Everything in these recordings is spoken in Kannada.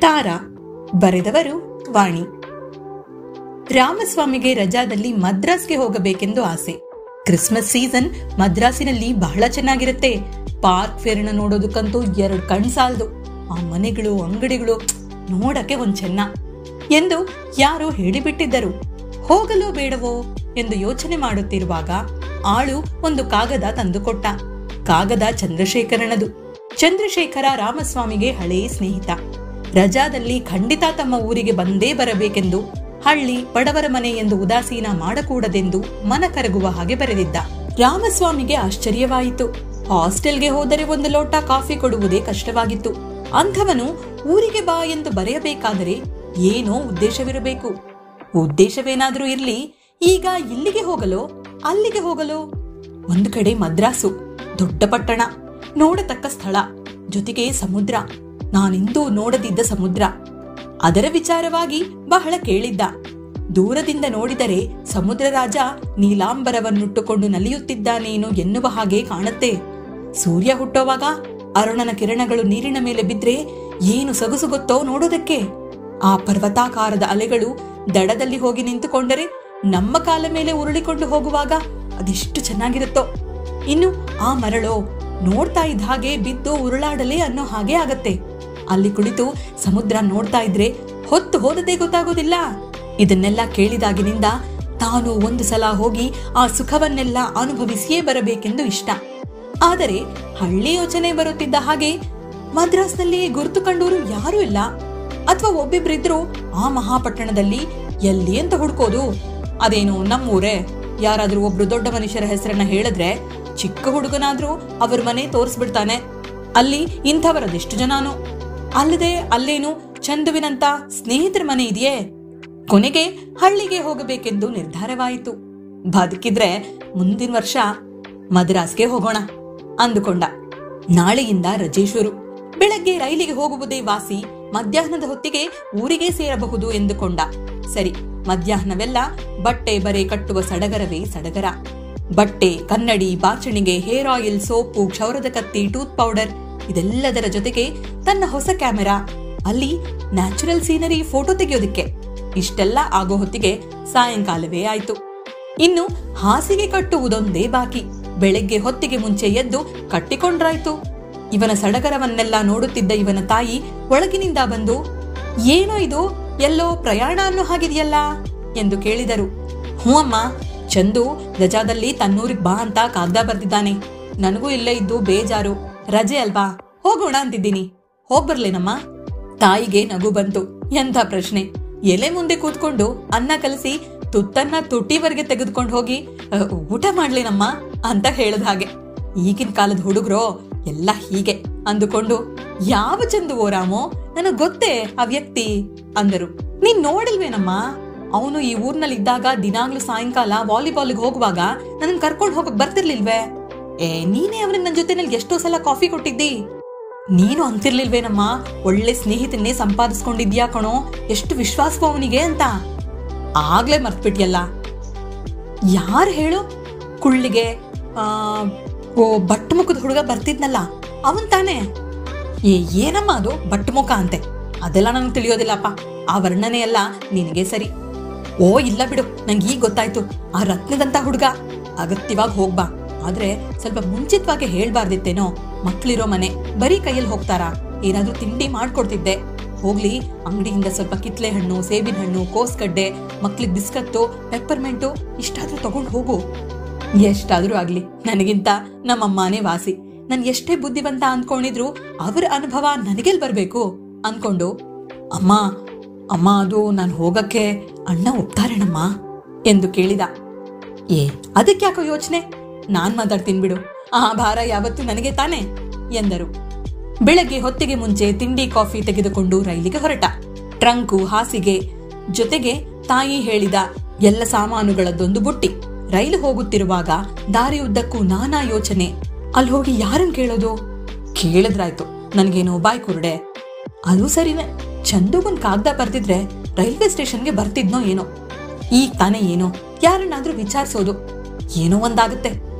ತಾರಾ. ಬರೆದವರು ವಾಣಿ. ರಾಮಸ್ವಾಮಿಗೆ ರಜಾದಲ್ಲಿ ಮದ್ರಾಸ್ಗೆ ಹೋಗಬೇಕೆಂದು ಆಸೆ. ಕ್ರಿಸ್ಮಸ್ ಸೀಸನ್ ಮದ್ರಾಸಿನಲ್ಲಿ ಬಹಳ ಚೆನ್ನಾಗಿರುತ್ತೆ. ಪಾರ್ಕ್ ಫೇರ್ನ ನೋಡೋದಕ್ಕಂತೂ 2 ಕಣ್ ಸಾಲದು. ಆ ಮನೆಗಳು, ಅಂಗಡಿಗಳು ನೋಡಕ್ಕೆ ಒಂದ್ ಚೆನ್ನ ಎಂದು ಯಾರೋ ಹೇಳಿಬಿಟ್ಟಿದ್ದರು. ಹೋಗಲೋ ಬೇಡವೋ ಎಂದು ಯೋಚನೆ ಮಾಡುತ್ತಿರುವಾಗ ಆಳು ಒಂದು ಕಾಗದ ತಂದುಕೊಟ್ಟ. ಕಾಗದ ಚಂದ್ರಶೇಖರನದು. ಚಂದ್ರಶೇಖರ ರಾಮಸ್ವಾಮಿಗೆ ಹಳೆಯ ಸ್ನೇಹಿತ. ರಜಾದಲ್ಲಿ ಖಂಡಿತ ತಮ್ಮ ಊರಿಗೆ ಬಂದೇ ಬರಬೇಕೆಂದು, ಹಳ್ಳಿ ಬಡವರ ಮನೆ ಎಂದು ಉದಾಸೀನ ಮಾಡಕೂಡದೆಂದು ಮನ ಕರಗುವ ಹಾಗೆ ಬರೆದಿದ್ದ. ರಾಮಸ್ವಾಮಿಗೆ ಆಶ್ಚರ್ಯವಾಯಿತು. ಹಾಸ್ಟೆಲ್ಗೆ ಹೋದರೆ 1 ಲೋಟ ಕಾಫಿ ಕೊಡುವುದೇ ಕಷ್ಟವಾಗಿತ್ತು. ಅಂಥವನು ಊರಿಗೆ ಬಾ ಎಂದು ಬರೆಯಬೇಕಾದರೆ ಏನೋ ಉದ್ದೇಶವಿರಬೇಕು. ಉದ್ದೇಶವೇನಾದ್ರೂ ಇರ್ಲಿ, ಈಗ ಇಲ್ಲಿಗೆ ಹೋಗಲೋ ಅಲ್ಲಿಗೆ ಹೋಗಲೋ? ಒಂದು ಕಡೆ ಮದ್ರಾಸು, ದೊಡ್ಡ ಪಟ್ಟಣ, ನೋಡತಕ್ಕ ಸ್ಥಳ, ಜೊತೆಗೆ ಸಮುದ್ರ, ನಾನೆಂದೂ ನೋಡದಿದ್ದ ಸಮುದ್ರ. ಅದರ ವಿಚಾರವಾಗಿ ಬಹಳ ಕೇಳಿದ್ದ. ದೂರದಿಂದ ನೋಡಿದರೆ ಸಮುದ್ರ ರಾಜ ನೀಲಾಂಬರವನ್ನುಟ್ಟುಕೊಂಡು ನಲಿಯುತ್ತಿದ್ದಾನೇನೋ ಎನ್ನುವ ಹಾಗೆ ಕಾಣುತ್ತೆ. ಸೂರ್ಯ ಹುಟ್ಟುವಾಗ ಅರುಣನ ಕಿರಣಗಳು ನೀರಿನ ಮೇಲೆ ಬಿದ್ರೆ ಏನು ಸೊಗಸು ಗೊತ್ತೋ ನೋಡೋದಕ್ಕೆ. ಆ ಪರ್ವತಾಕಾರದ ಅಲೆಗಳು ದಡದಲ್ಲಿ ಹೋಗಿ ನಿಂತುಕೊಂಡರೆ ನಮ್ಮ ಕಾಲ ಮೇಲೆ ಉರುಳಿಕೊಂಡು ಹೋಗುವಾಗ ಅದೆಷ್ಟು ಚೆನ್ನಾಗಿರುತ್ತೋ. ಇನ್ನು ಆ ಮರಳೋ ನೋಡ್ತಾ ಇದ್ದ ಹಾಗೆ ಬಿದ್ದು ಉರುಳಾಡಲೇ ಅನ್ನೋ ಹಾಗೆ ಆಗತ್ತೆ. ಅಲ್ಲಿ ಕುಳಿತು ಸಮುದ್ರ ನೋಡ್ತಾ ಇದ್ರೆ ಹೊತ್ತು ಹೋದದೇ ಗೊತ್ತಾಗೋದಿಲ್ಲ. ಇದನ್ನೆಲ್ಲ ಕೇಳಿದಾಗಿನಿಂದ ತಾನು 1 ಸಲ ಹೋಗಿ ಆ ಸುಖವನ್ನೆಲ್ಲ ಅನುಭವಿಸಿಯೇ ಬರಬೇಕೆಂದು ಇಷ್ಟ. ಆದರೆ ಹಳ್ಳಿ ಯೋಚನೆ ಬರುತ್ತಿದ್ದ ಹಾಗೆ ಮದ್ರಾಸ್ನಲ್ಲಿ ಗುರುತು ಕಂಡೂರು ಯಾರೂ ಇಲ್ಲ. ಅಥವಾ ಒಬ್ಬಿಬ್ರಿದ್ರು ಆ ಮಹಾಪಟ್ಟಣದಲ್ಲಿ ಎಲ್ಲಿ ಅಂತ ಹುಡ್ಕೋದು? ಅದೇನು ನಮ್ಮೂರೇ, ಯಾರಾದ್ರೂ ಒಬ್ರು ದೊಡ್ಡ ಮನುಷ್ಯರ ಹೆಸರನ್ನ ಹೇಳಿದ್ರೆ ಚಿಕ್ಕ ಹುಡುಗನಾದ್ರೂ ಅವ್ರ ಮನೆ ತೋರಿಸ್ಬಿಡ್ತಾನೆ. ಅಲ್ಲಿ ಇಂಥವರದೆಷ್ಟು ಜನಾನು. ಅಲ್ಲದೆ ಅಲ್ಲೇನು ಚಂದುವಿನಂತ ಸ್ನೇಹಿತರ ಮನೆ ಇದೆಯೇ? ಕೊನೆಗೆ ಹಳ್ಳಿಗೆ ಹೋಗಬೇಕೆಂದು ನಿರ್ಧಾರವಾಯಿತು. ಬದುಕಿದ್ರೆ ಮುಂದಿನ ವರ್ಷ ಮದ್ರಾಸ್ಗೆ ಹೋಗೋಣ ಅಂದುಕೊಂಡ. ನಾಳೆಯಿಂದ ರಜೆ ಶುರು. ಬೆಳಗ್ಗೆ ರೈಲಿಗೆ ಹೋಗುವುದೇ ವಾಸಿ, ಮಧ್ಯಾಹ್ನದ ಹೊತ್ತಿಗೆ ಊರಿಗೆ ಸೇರಬಹುದು ಎಂದುಕೊಂಡ. ಸರಿ, ಮಧ್ಯಾಹ್ನವೆಲ್ಲ ಬಟ್ಟೆ ಬರೆ ಕಟ್ಟುವ ಸಡಗರವೇ ಸಡಗರ. ಬಟ್ಟೆ, ಕನ್ನಡಿ, ಬಾಚಣಿಗೆ, ಹೇರ್ ಆಯಿಲ್, ಸೋಪು, ಕ್ಷೌರದ ಕತ್ತಿ, ಟೂತ್ ಪೌಡರ್, ಇದೆಲ್ಲದರ ಜೊತೆಗೆ ತನ್ನ ಹೊಸ ಕ್ಯಾಮೆರಾ. ಅಲ್ಲಿ ನ್ಯಾಚುರಲ್ ಸೀನರಿ ಫೋಟೋ ತೆಗೆಯೋದಿಕ್ಕೆ. ಇಷ್ಟೆಲ್ಲ ಆಗೋ ಹೊತ್ತಿಗೆ ಸಾಯಂಕಾಲವೇ ಆಯ್ತು. ಇನ್ನು ಹಾಸಿಗೆ ಕಟ್ಟುವುದೊಂದೇ ಬಾಕಿ. ಬೆಳಗ್ಗೆ ಹೊತ್ತಿಗೆ ಮುಂಚೆ ಎದ್ದು ಕಟ್ಟಿಕೊಂಡ್ರಾಯ್ತು. ಇವನ ಸಡಗರವನ್ನೆಲ್ಲ ನೋಡುತ್ತಿದ್ದ ಇವನ ತಾಯಿ ಒಳಗಿನಿಂದ ಬಂದು, ಏನೋ ಇದು, ಎಲ್ಲೋ ಪ್ರಯಾಣ ಅನ್ನೋ ಹಾಗಿದೆಯಲ್ಲ ಎಂದು ಕೇಳಿದರು. ಹ್ಞೂ ಅಮ್ಮ, ಚಂದು ರಜಾದಲ್ಲಿ ತನ್ನೂರಿಗೆ ಬಾ ಅಂತ ಕಾಗ್ದ ಬರ್ದಿದ್ದಾನೆ. ನನಗೂ ಇಲ್ಲೇ ಇದ್ದು ಬೇಜಾರು. ರಜೆ ಅಲ್ವಾ, ಹೋಗೋಣ ಅಂತಿದ್ದೀನಿ. ಹೋಗ್ಬರ್ಲೇನಮ್ಮ? ತಾಯಿಗೆ ನಗು ಬಂತು. ಎಂಥ ಪ್ರಶ್ನೆ! ಎಲೆ ಮುಂದೆ ಕೂತ್ಕೊಂಡು ಅನ್ನ ಕಲಸಿ ತುತ್ತನ್ನ ತುಟ್ಟಿವರೆಗೆ ತೆಗೆದುಕೊಂಡು ಹೋಗಿ ಊಟ ಮಾಡ್ಲೇನಮ್ಮ ಅಂತ ಹೇಳದ ಹಾಗೆ. ಈಗಿನ ಕಾಲದ ಹುಡುಗರೋ ಎಲ್ಲ ಹೀಗೆ ಅಂದುಕೊಂಡು, ಯಾವ ಚಂದುವೋ ರಾಮೋ, ನನಗ್ ಗೊತ್ತೇ ಆ ವ್ಯಕ್ತಿ ಅಂದರು. ನೀನ್ ನೋಡಿಲ್ವೇನಮ್ಮ, ಅವನು ಈ ಊರ್ನಲ್ಲಿ ಇದ್ದಾಗ ದಿನಾಗ್ಲೂ ಸಾಯಂಕಾಲ ವಾಲಿಬಾಲ್ಗೆ ಹೋಗುವಾಗ ನನ್ನ ಕರ್ಕೊಂಡು ಹೋಗಕ್ ಬರ್ತಿರ್ಲಿಲ್ವೇ? ನೀನೇ ಅವನಿಗೆ ನನ್ನ ಜೊತೆನಲ್ಲಿ ಎಷ್ಟೋ ಸಲ ಕಾಫಿ ಕೊಟ್ಟಿದ್ದಿ. ನೀನು ಅಂತಿರ್ಲಿಲ್ವೇನಮ್ಮ, ಒಳ್ಳೆ ಸ್ನೇಹಿತನ್ನೇ ಸಂಪಾದಿಸ್ಕೊಂಡಿದ್ಯಾ ಕಣೋ, ಎಷ್ಟು ವಿಶ್ವಾಸವೋ ಅವನಿಗೆ ಅಂತ. ಆಗ್ಲೇ ಮರ್ತ್ಬಿಟ್ಯಲ್ಲ. ಯಾರು ಹೇಳು? ಕುಳ್ಳಿಗೆ ಬಟ್ಟು ಮುಖದ ಹುಡುಗ ಬರ್ತಿದ್ನಲ್ಲ, ಅವನ್ ತಾನೇ? ಏನಮ್ಮ ಅದು ಬಟ್ಟು ಮುಖ ಅಂತೆ? ಅದೆಲ್ಲ ನಂಗೆ ತಿಳಿಯೋದಿಲ್ಲಪ್ಪ. ಆ ವರ್ಣನೆ ಎಲ್ಲ ನಿನಗೆ ಸರಿ. ಓ ಇಲ್ಲ ಬಿಡು, ನಂಗೆ ಈಗ ಗೊತ್ತಾಯ್ತು. ಆ ರತ್ನದಂತ ಹುಡುಗ. ಅಗತ್ಯವಾಗಿ ಹೋಗ್ಬಾ, ಆದ್ರೆ ಸ್ವಲ್ಪ ಮುಂಚಿತವಾಗಿ ಹೇಳ್ಬಾರ್ದಿತ್ತೇನೋ. ಮಕ್ಳಿರೋ ಮನೆ, ಬರೀ ಕೈಯಲ್ಲಿ ಹೋಗ್ತಾರಾ? ಏನಾದ್ರೂ ತಿಂಡಿ ಮಾಡ್ಕೊಡ್ತಿದ್ದೆ. ಹೋಗ್ಲಿ, ಅಂಗಡಿಯಿಂದ ಸ್ವಲ್ಪ ಕಿತ್ಲೆ ಹಣ್ಣು, ಸೇಬಿನ ಹಣ್ಣು, ಕೋಸ್ಗಡ್ಡೆ, ಮಕ್ಳಿಗೆ ಬಿಸ್ಕತ್ತು, ಪೆಪ್ಪರ್ಮೆಂಟು ಇಷ್ಟಾದ್ರೂ ತಗೊಂಡು ಹೋಗು. ಎಷ್ಟಾದ್ರೂ ಆಗ್ಲಿ, ನನಗಿಂತ ನಮ್ಮಮ್ಮನೇ ವಾಸಿ. ನನ್ ಎಷ್ಟೇ ಬುದ್ಧಿವಂತ ಅಂದ್ಕೊಂಡಿದ್ರು ಅವರ ಅನುಭವ ನನಗೆಲ್ ಬರ್ಬೇಕು ಅನ್ಕೊಂಡು, ಅಮ್ಮ ಅಮ್ಮ ಅದು ನಾನು ಹೋಗಕ್ಕೆ ಅಣ್ಣ ಒಪ್ತಾರೇನಮ್ಮ ಎಂದು ಕೇಳಿದ. ಅದಕ್ಕೆ ಯಾಕೋ ಯೋಚನೆ, ನಾನ್ ಮಾತಾಡ್ತೀನಿ ಬಿಡು, ಆ ಭಾರ ಯಾವತ್ತು ನನಗೆ ತಾನೆ ಎಂದರು. ಬೆಳಗ್ಗೆ ಹೊತ್ತಿಗೆ ಮುಂಚೆ ತಿಂಡಿ ಕಾಫಿ ತೆಗೆದುಕೊಂಡು ರೈಲಿಗೆ ಹೊರಟ. ಟ್ರಂಕು, ಹಾಸಿಗೆ ಜೊತೆಗೆ ತಾಯಿ ಹೇಳಿದ ಎಲ್ಲ ಸಾಮಾನುಗಳದ್ದೊಂದು ಬುಟ್ಟಿ. ರೈಲು ಹೋಗುತ್ತಿರುವಾಗ ದಾರಿಯುದ್ದಕ್ಕೂ ನಾನಾ ಯೋಚನೆ. ಅಲ್ಲಿ ಹೋಗಿ ಯಾರನ್ ಕೇಳೋದು? ಕೇಳಿದ್ರಾಯ್ತು, ನನ್ಗೇನೋ ಬಾಯ್ ಕುರುಡೆ. ಅದು ಸರಿನೇ, ಚಂದುಗೊಂದ್ ಕಾಗ್ದ ಬರ್ತಿದ್ರೆ ರೈಲ್ವೆ ಸ್ಟೇಷನ್ಗೆ ಬರ್ತಿದ್ನೋ ಏನೋ. ಈಗ ತಾನೇ ಏನೋ ಯಾರನ್ನಾದ್ರೂ ವಿಚಾರಿಸೋದು, ಏನೋ ಒಂದಾಗುತ್ತೆ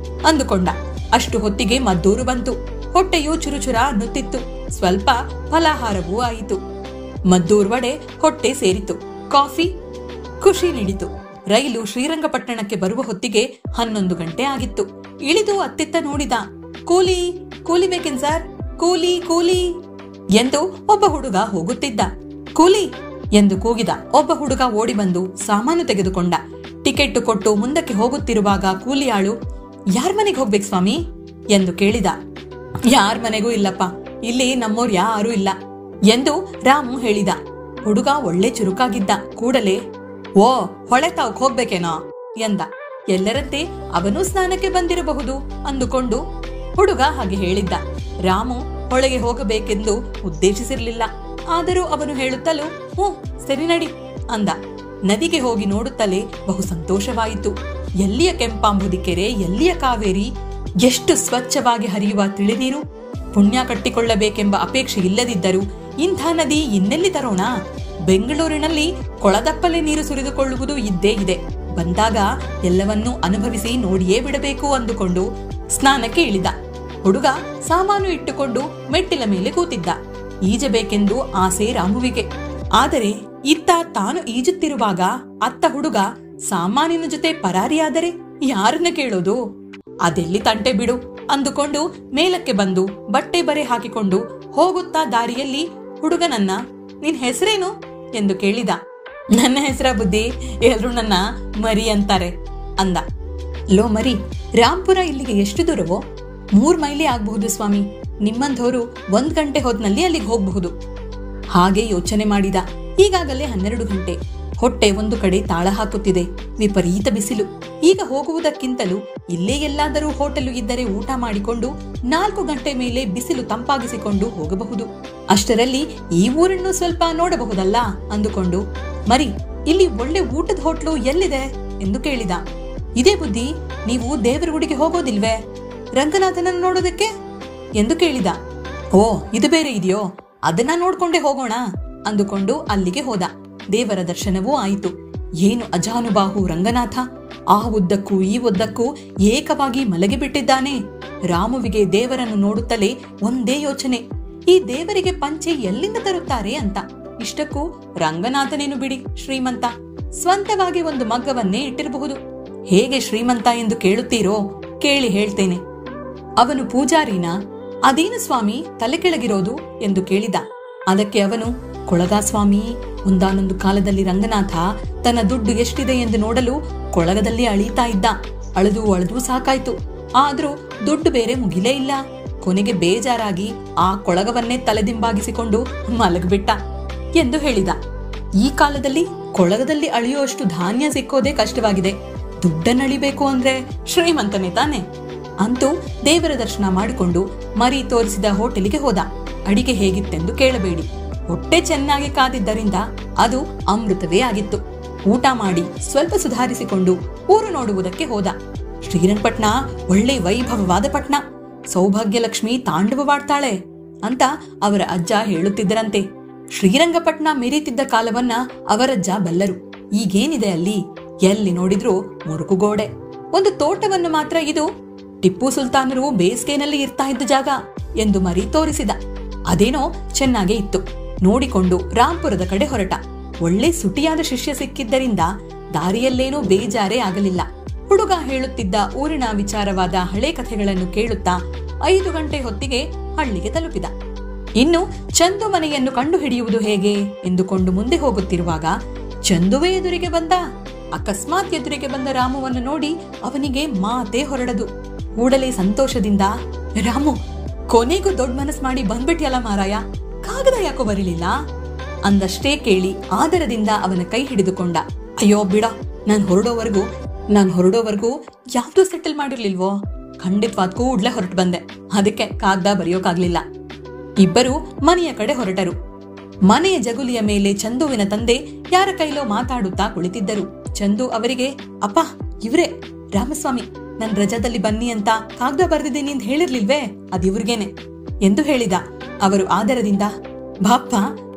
ಅಂದುಕೊಂಡ. ಅಷ್ಟು ಹೊತ್ತಿಗೆ ಮದ್ದೂರು ಬಂತು. ಹೊಟ್ಟೆಯೂ ಚುರುಚುರ ಅನ್ನುತ್ತಿತ್ತು. ಸ್ವಲ್ಪ ಫಲಾಹಾರವೂ ಆಯಿತು. ಮದ್ದೂರ್ ವಡೆ ಹೊಟ್ಟೆ ಸೇರಿತು. ಕಾಫಿ ಖುಷಿ ನೀಡಿತು. ರೈಲು ಶ್ರೀರಂಗಪಟ್ಟಣಕ್ಕೆ ಬರುವ ಹೊತ್ತಿಗೆ 11 ಗಂಟೆ ಆಗಿತ್ತು. ಇಳಿದು ಅತ್ತಿತ್ತ ನೋಡಿದ. ಕೂಲಿ ಕೂಲಿ ಬೇಕೇನ್ ಸರ್? ಕೂಲಿ ಕೂಲಿ ಎಂದು ಒಬ್ಬ ಹುಡುಗ ಹೋಗುತ್ತಿದ್ದ. ಕೂಲಿ ಎಂದು ಕೂಗಿದ. ಒಬ್ಬ ಹುಡುಗ ಓಡಿ ಬಂದು ಸಾಮಾನು ತೆಗೆದುಕೊಂಡ. ಟಿಕೆಟ್ ಕೊಟ್ಟು ಮುಂದಕ್ಕೆ ಹೋಗುತ್ತಿರುವಾಗ ಕೂಲಿಯಾಳು, ಯಾರ್ ಮನೆಗೆ ಹೋಗ್ಬೇಕು ಸ್ವಾಮಿ ಎಂದು ಕೇಳಿದ. ಯಾರ್ ಮನೆಗೂ ಇಲ್ಲಪ್ಪ, ಇಲ್ಲಿ ನಮ್ಮೋರ್ ಯಾರೂ ಇಲ್ಲ ಎಂದು ರಾಮು ಹೇಳಿದ. ಹುಡುಗ ಒಳ್ಳೆ ಚುರುಕಾಗಿದ್ದ. ಕೂಡಲೇ, ಓ ಹೊಳೆ ತಾವಕ್ ಹೋಗ್ಬೇಕೇನೋ ಎಂದ. ಎಲ್ಲರಂತೆ ಅವನು ಸ್ನಾನಕ್ಕೆ ಬಂದಿರಬಹುದು ಅಂದುಕೊಂಡು ಹುಡುಗ ಹಾಗೆ ಹೇಳಿದ್ದ. ರಾಮು ಹೊಳೆಗೆ ಹೋಗಬೇಕೆಂದು ಉದ್ದೇಶಿಸಿರ್ಲಿಲ್ಲ. ಆದರೂ ಅವನು ಹೇಳುತ್ತಲೂ ಹ್ಞೂ ಸರಿ ನಡಿ ಅಂದ. ನದಿಗೆ ಹೋಗಿ ನೋಡುತ್ತಲೇ ಬಹು ಸಂತೋಷವಾಯಿತು. ಎಲ್ಲಿಯ ಕೆಂಪಾಂಬುದಿ ಕೆರೆ, ಎಲ್ಲಿಯ ಕಾವೇರಿ, ಎಷ್ಟು ಸ್ವಚ್ಛವಾಗಿ ಹರಿಯುವ ತಿಳಿನೀರು. ಪುಣ್ಯ ಕಟ್ಟಿಕೊಳ್ಳಬೇಕೆಂಬ ಅಪೇಕ್ಷೆ ಇಲ್ಲದಿದ್ದರೂ ಇಂಥ ನದಿ ಇನ್ನೆಲ್ಲಿ ತರೋಣ? ಬೆಂಗಳೂರಿನಲ್ಲಿ ಕೊಳದಪ್ಪಲೆ ನೀರು ಸುರಿದುಕೊಳ್ಳುವುದು ಇದ್ದೇ ಇದೆ. ಬಂದಾಗ ಎಲ್ಲವನ್ನೂ ಅನುಭವಿಸಿ ನೋಡಿಯೇ ಬಿಡಬೇಕು ಅಂದುಕೊಂಡು ಸ್ನಾನಕ್ಕೆ ಇಳಿದ. ಹುಡುಗ ಸಾಮಾನು ಇಟ್ಟುಕೊಂಡು ಮೆಟ್ಟಿಲ ಮೇಲೆ ಕೂತಿದ್ದ. ಈಜಬೇಕೆಂದು ಆಸೆ ರಾಮುವಿಗೆ. ಆದರೆ ಇತ್ತ ತಾನು ಈಜುತ್ತಿರುವಾಗ ಅತ್ತ ಹುಡುಗ ಸಾಮಾನಿನ ಜೊತೆ ಪರಾರಿಯಾದರೆ ಯಾರನ್ನ ಕೇಳೋದು? ಅದೆಲ್ಲಿ ತಂಟೆ ಬಿಡು ಅಂದುಕೊಂಡು ಮೇಲಕ್ಕೆ ಬಂದು ಬಟ್ಟೆ ಬರೆ ಹಾಕಿಕೊಂಡು ಹೋಗುತ್ತಾ ದಾರಿಯಲ್ಲಿ ಹುಡುಗನನ್ನ, ನಿನ್ ಹೆಸರೇನು ಎಂದು ಕೇಳಿದ. ನನ್ನ ಹೆಸರ ಬುದ್ಧಿ, ಎಲ್ರು ನನ್ನ ಮರಿ ಅಂತಾರೆ ಅಂದ. ಲೋ ಮರಿ, ರಾಂಪುರ ಇಲ್ಲಿಗೆ ಎಷ್ಟು ದೂರವೋ? 3 ಮೈಲಿ ಆಗಬಹುದು ಸ್ವಾಮಿ. ನಿಮ್ಮಂಥವ್ರು 1 ಗಂಟೆ ಹೊತ್ನಲ್ಲಿ ಅಲ್ಲಿಗೆ ಹೋಗಬಹುದು. ಹಾಗೆ ಯೋಚನೆ ಮಾಡಿದ. ಈಗಾಗಲೇ 12 ಗಂಟೆ. ಹೊಟ್ಟೆ ಒಂದು ಕಡೆ ತಾಳ ಹಾಕುತ್ತಿದೆ. ವಿಪರೀತ ಬಿಸಿಲು. ಈಗ ಹೋಗುವುದಕ್ಕಿಂತಲೂ ಇಲ್ಲೇ ಎಲ್ಲಾದರೂ ಹೋಟೆಲು ಇದ್ದರೆ ಊಟ ಮಾಡಿಕೊಂಡು 4 ಗಂಟೆ ಮೇಲೆ ಬಿಸಿಲು ತಂಪಾಗಿಸಿಕೊಂಡು ಹೋಗಬಹುದು. ಅಷ್ಟರಲ್ಲಿ ಈ ಊರನ್ನು ಸ್ವಲ್ಪ ನೋಡಬಹುದಲ್ಲ ಅಂದುಕೊಂಡು, ಮರಿ, ಇಲ್ಲಿ ಒಳ್ಳೆ ಊಟದ ಹೋಟ್ಲು ಎಲ್ಲಿದೆ ಎಂದು ಕೇಳಿದ. ಇದೇ ಬುದ್ಧಿ, ನೀವು ದೇವರ ಗುಡಿಗೆ ಹೋಗೋದಿಲ್ವೇ ರಂಗನಾಥನನ್ನು ನೋಡೋದಕ್ಕೆ ಎಂದು ಕೇಳಿದ. ಓ, ಇದು ಬೇರೆ ಇದೆಯೋ, ಅದನ್ನ ನೋಡ್ಕೊಂಡೇ ಹೋಗೋಣ ಅಂದುಕೊಂಡು ಅಲ್ಲಿಗೆ ಹೋದ. ದೇವರ ದರ್ಶನವೂ ಆಯಿತು. ಏನು ಅಜಾನುಬಾಹು ರಂಗನಾಥ! ಆ ಉದ್ದಕ್ಕೂ ಈ ಉದ್ದಕ್ಕೂ ಏಕವಾಗಿ ಮಲಗಿಬಿಟ್ಟಿದ್ದಾನೆ. ರಾಮುವಿಗೆ ದೇವರನ್ನು ನೋಡುತ್ತಲೇ ಒಂದೇ ಯೋಚನೆ, ಈ ದೇವರಿಗೆ ಪಂಚೆ ಎಲ್ಲಿಂದ ತರುತ್ತಾರೆ ಅಂತ. ಇಷ್ಟಕ್ಕೂ ರಂಗನಾಥನೇನು ಬಿಡಿ ಶ್ರೀಮಂತ, ಸ್ವಂತವಾಗಿ ಒಂದು ಮಗ್ಗವನ್ನೇ ಇಟ್ಟಿರಬಹುದು. ಹೇಗೆ ಶ್ರೀಮಂತ ಎಂದು ಕೇಳುತ್ತೀರೋ ಕೇಳಿ ಹೇಳ್ತೇನೆ. ಅವನು ಪೂಜಾರಿನ? ಅದೇನು ಸ್ವಾಮಿ ತಲೆ ಕೆಳಗಿರೋದು ಎಂದು ಕೇಳಿದ. ಅದಕ್ಕೆ ಅವನು, ಕೊಳಗ ಸ್ವಾಮಿ, ಒಂದಾನೊಂದು ಕಾಲದಲ್ಲಿ ರಂಗನಾಥ ತನ್ನ ದುಡ್ಡು ಎಷ್ಟಿದೆ ಎಂದು ನೋಡಲು ಕೊಳಗದಲ್ಲಿ ಅಳೀತಾ ಇದ್ದ. ಅಳದು ಅಳದು ಸಾಕಾಯ್ತು. ಆದ್ರೂ ದುಡ್ಡು ಬೇರೆ ಮುಗಿಲೇ ಇಲ್ಲ. ಕೊನೆಗೆ ಬೇಜಾರಾಗಿ ಆ ಕೊಳಗವನ್ನೇ ತಲೆದಿಂಬಾಗಿಸಿಕೊಂಡು ಮಲಗ್ಬಿಟ್ಟ ಎಂದು ಹೇಳಿದ. ಈ ಕಾಲದಲ್ಲಿ ಕೊಳಗದಲ್ಲಿ ಅಳಿಯುವಷ್ಟು ಧಾನ್ಯ ಸಿಕ್ಕೋದೇ ಕಷ್ಟವಾಗಿದೆ. ದುಡ್ಡನ್ನಳಿಬೇಕು ಅಂದ್ರೆ ಶ್ರೀಮಂತನೇ ತಾನೆ. ಅಂತೂ ದೇವರ ದರ್ಶನ ಮಾಡಿಕೊಂಡು ಮರಿ ತೋರಿಸಿದ ಹೋಟೆಲಿಗೆ ಹೋದ. ಅಡಿಗೆ ಹೇಗಿತ್ತೆಂದು ಕೇಳಬೇಡಿ. ಹೊಟ್ಟೆ ಚೆನ್ನಾಗಿ ಕಾದಿದ್ದರಿಂದ ಅದು ಅಮೃತವೇ ಆಗಿತ್ತು. ಊಟ ಮಾಡಿ ಸ್ವಲ್ಪ ಸುಧಾರಿಸಿಕೊಂಡು ಊರು ನೋಡುವುದಕ್ಕೆ ಹೋದ. ಶ್ರೀರಂಗಪಟ್ಟಣ ಒಳ್ಳೆ ವೈಭವವಾದ ಪಟ್ಟಣ. ಸೌಭಾಗ್ಯಲಕ್ಷ್ಮಿ ತಾಂಡವವಾಡ್ತಾಳೆ ಅಂತ ಅವರ ಅಜ್ಜ ಹೇಳುತ್ತಿದ್ದರಂತೆ. ಶ್ರೀರಂಗಪಟ್ಟಣ ಮೆರೀತಿದ್ದ ಕಾಲವನ್ನ ಅವರಜ್ಜ ಬಲ್ಲರು. ಈಗೇನಿದೆ ಅಲ್ಲಿ? ಎಲ್ಲಿ ನೋಡಿದ್ರೂ ಮುರುಕುಗೋಡೆ. ಒಂದು ತೋಟವನ್ನು ಮಾತ್ರ ಇದು ಟಿಪ್ಪು ಸುಲ್ತಾನರು ಬೇಸಿಗೆನಲ್ಲಿ ಇರ್ತಾ ಇದ್ದ ಜಾಗ ಎಂದು ಮರಿ ತೋರಿಸಿದ. ಅದೇನೋ ಚೆನ್ನಾಗೇ ಇತ್ತು. ನೋಡಿಕೊಂಡು ರಾಂಪುರದ ಕಡೆ ಹೊರಟ. ಒಳ್ಳೆ ಸುಟಿಯಾದ ಶಿಷ್ಯ ಸಿಕ್ಕಿದ್ದರಿಂದ ದಾರಿಯಲ್ಲೇನೂ ಬೇಜಾರೇ ಆಗಲಿಲ್ಲ. ಹುಡುಗ ಹೇಳುತ್ತಿದ್ದ ಊರಿನ ವಿಚಾರವಾದ ಹಳೆ ಕಥೆಗಳನ್ನು ಕೇಳುತ್ತಾ 5 ಗಂಟೆ ಹೊತ್ತಿಗೆ ಹಳ್ಳಿಗೆ ತಲುಪಿದ. ಇನ್ನು ಚಂದು ಮನೆಯನ್ನು ಕಂಡು ಹಿಡಿಯುವುದು ಹೇಗೆ ಎಂದುಕೊಂಡು ಮುಂದೆ ಹೋಗುತ್ತಿರುವಾಗ ಚಂದುವೇ ಎದುರಿಗೆ ಬಂದ. ಅಕಸ್ಮಾತ್ ಎದುರಿಗೆ ಬಂದ ರಾಮುವನ್ನು ನೋಡಿ ಅವನಿಗೆ ಮಾತೇ ಹೊರಡದು. ಕೂಡಲೇ ಸಂತೋಷದಿಂದ, ರಾಮು, ಕೊನೆಗೂ ದೊಡ್ಡ ಮನಸ್ ಮಾಡಿ ಬಂದ್ಬಿಟ್ಯಲ್ಲ ಮಾರಾಯ, ಕಾಗದ ಯಾಕೋ ಬರಲಿಲ್ಲ ಅಂದಷ್ಟೇ ಕೇಳಿ ಆದರದಿಂದ ಅವನ ಕೈ ಹಿಡಿದುಕೊಂಡ. ಅಯ್ಯೋ ಬಿಡ, ನಾನ್ ಹೊರಡೋವರೆಗೂ ಯಾವ್ದೂ ಸೆಟಲ್ ಮಾಡಿರ್ಲಿಲ್ವೋ? ಖಂಡಿತವಾದ ಕೂಡ್ಲೆ ಹೊರಟು ಬಂದೆ. ಅದಕ್ಕೆ ಕಾಗದ ಬರೆಯೋಕಾಗ್ಲಿಲ್ಲ. ಇಬ್ಬರು ಮನೆಯ ಕಡೆ ಹೊರಟರು. ಮನೆಯ ಜಗುಲಿಯ ಮೇಲೆ ಚಂದುವಿನ ತಂದೆ ಯಾರ ಕೈಲೋ ಮಾತಾಡುತ್ತಾ ಕುಳಿತಿದ್ದರು. ಚಂದು ಅವರಿಗೆ, ಅಪ್ಪ, ಇವ್ರೇ ರಾಮಸ್ವಾಮಿ, ನನ್ ರಜಾದಲ್ಲಿ ಬನ್ನಿ ಅಂತ ಕಾಗದ ಬರೆದಿದ್ದೀನಿ ಅಂತ ಹೇಳಿರ್ಲಿಲ್ವೇ, ಅದಿವ್ರಿಗೇನೆ ಎಂದು ಹೇಳಿದ. ಅವರು ಆದರದಿಂದ, ಬಾಪ್ಪ,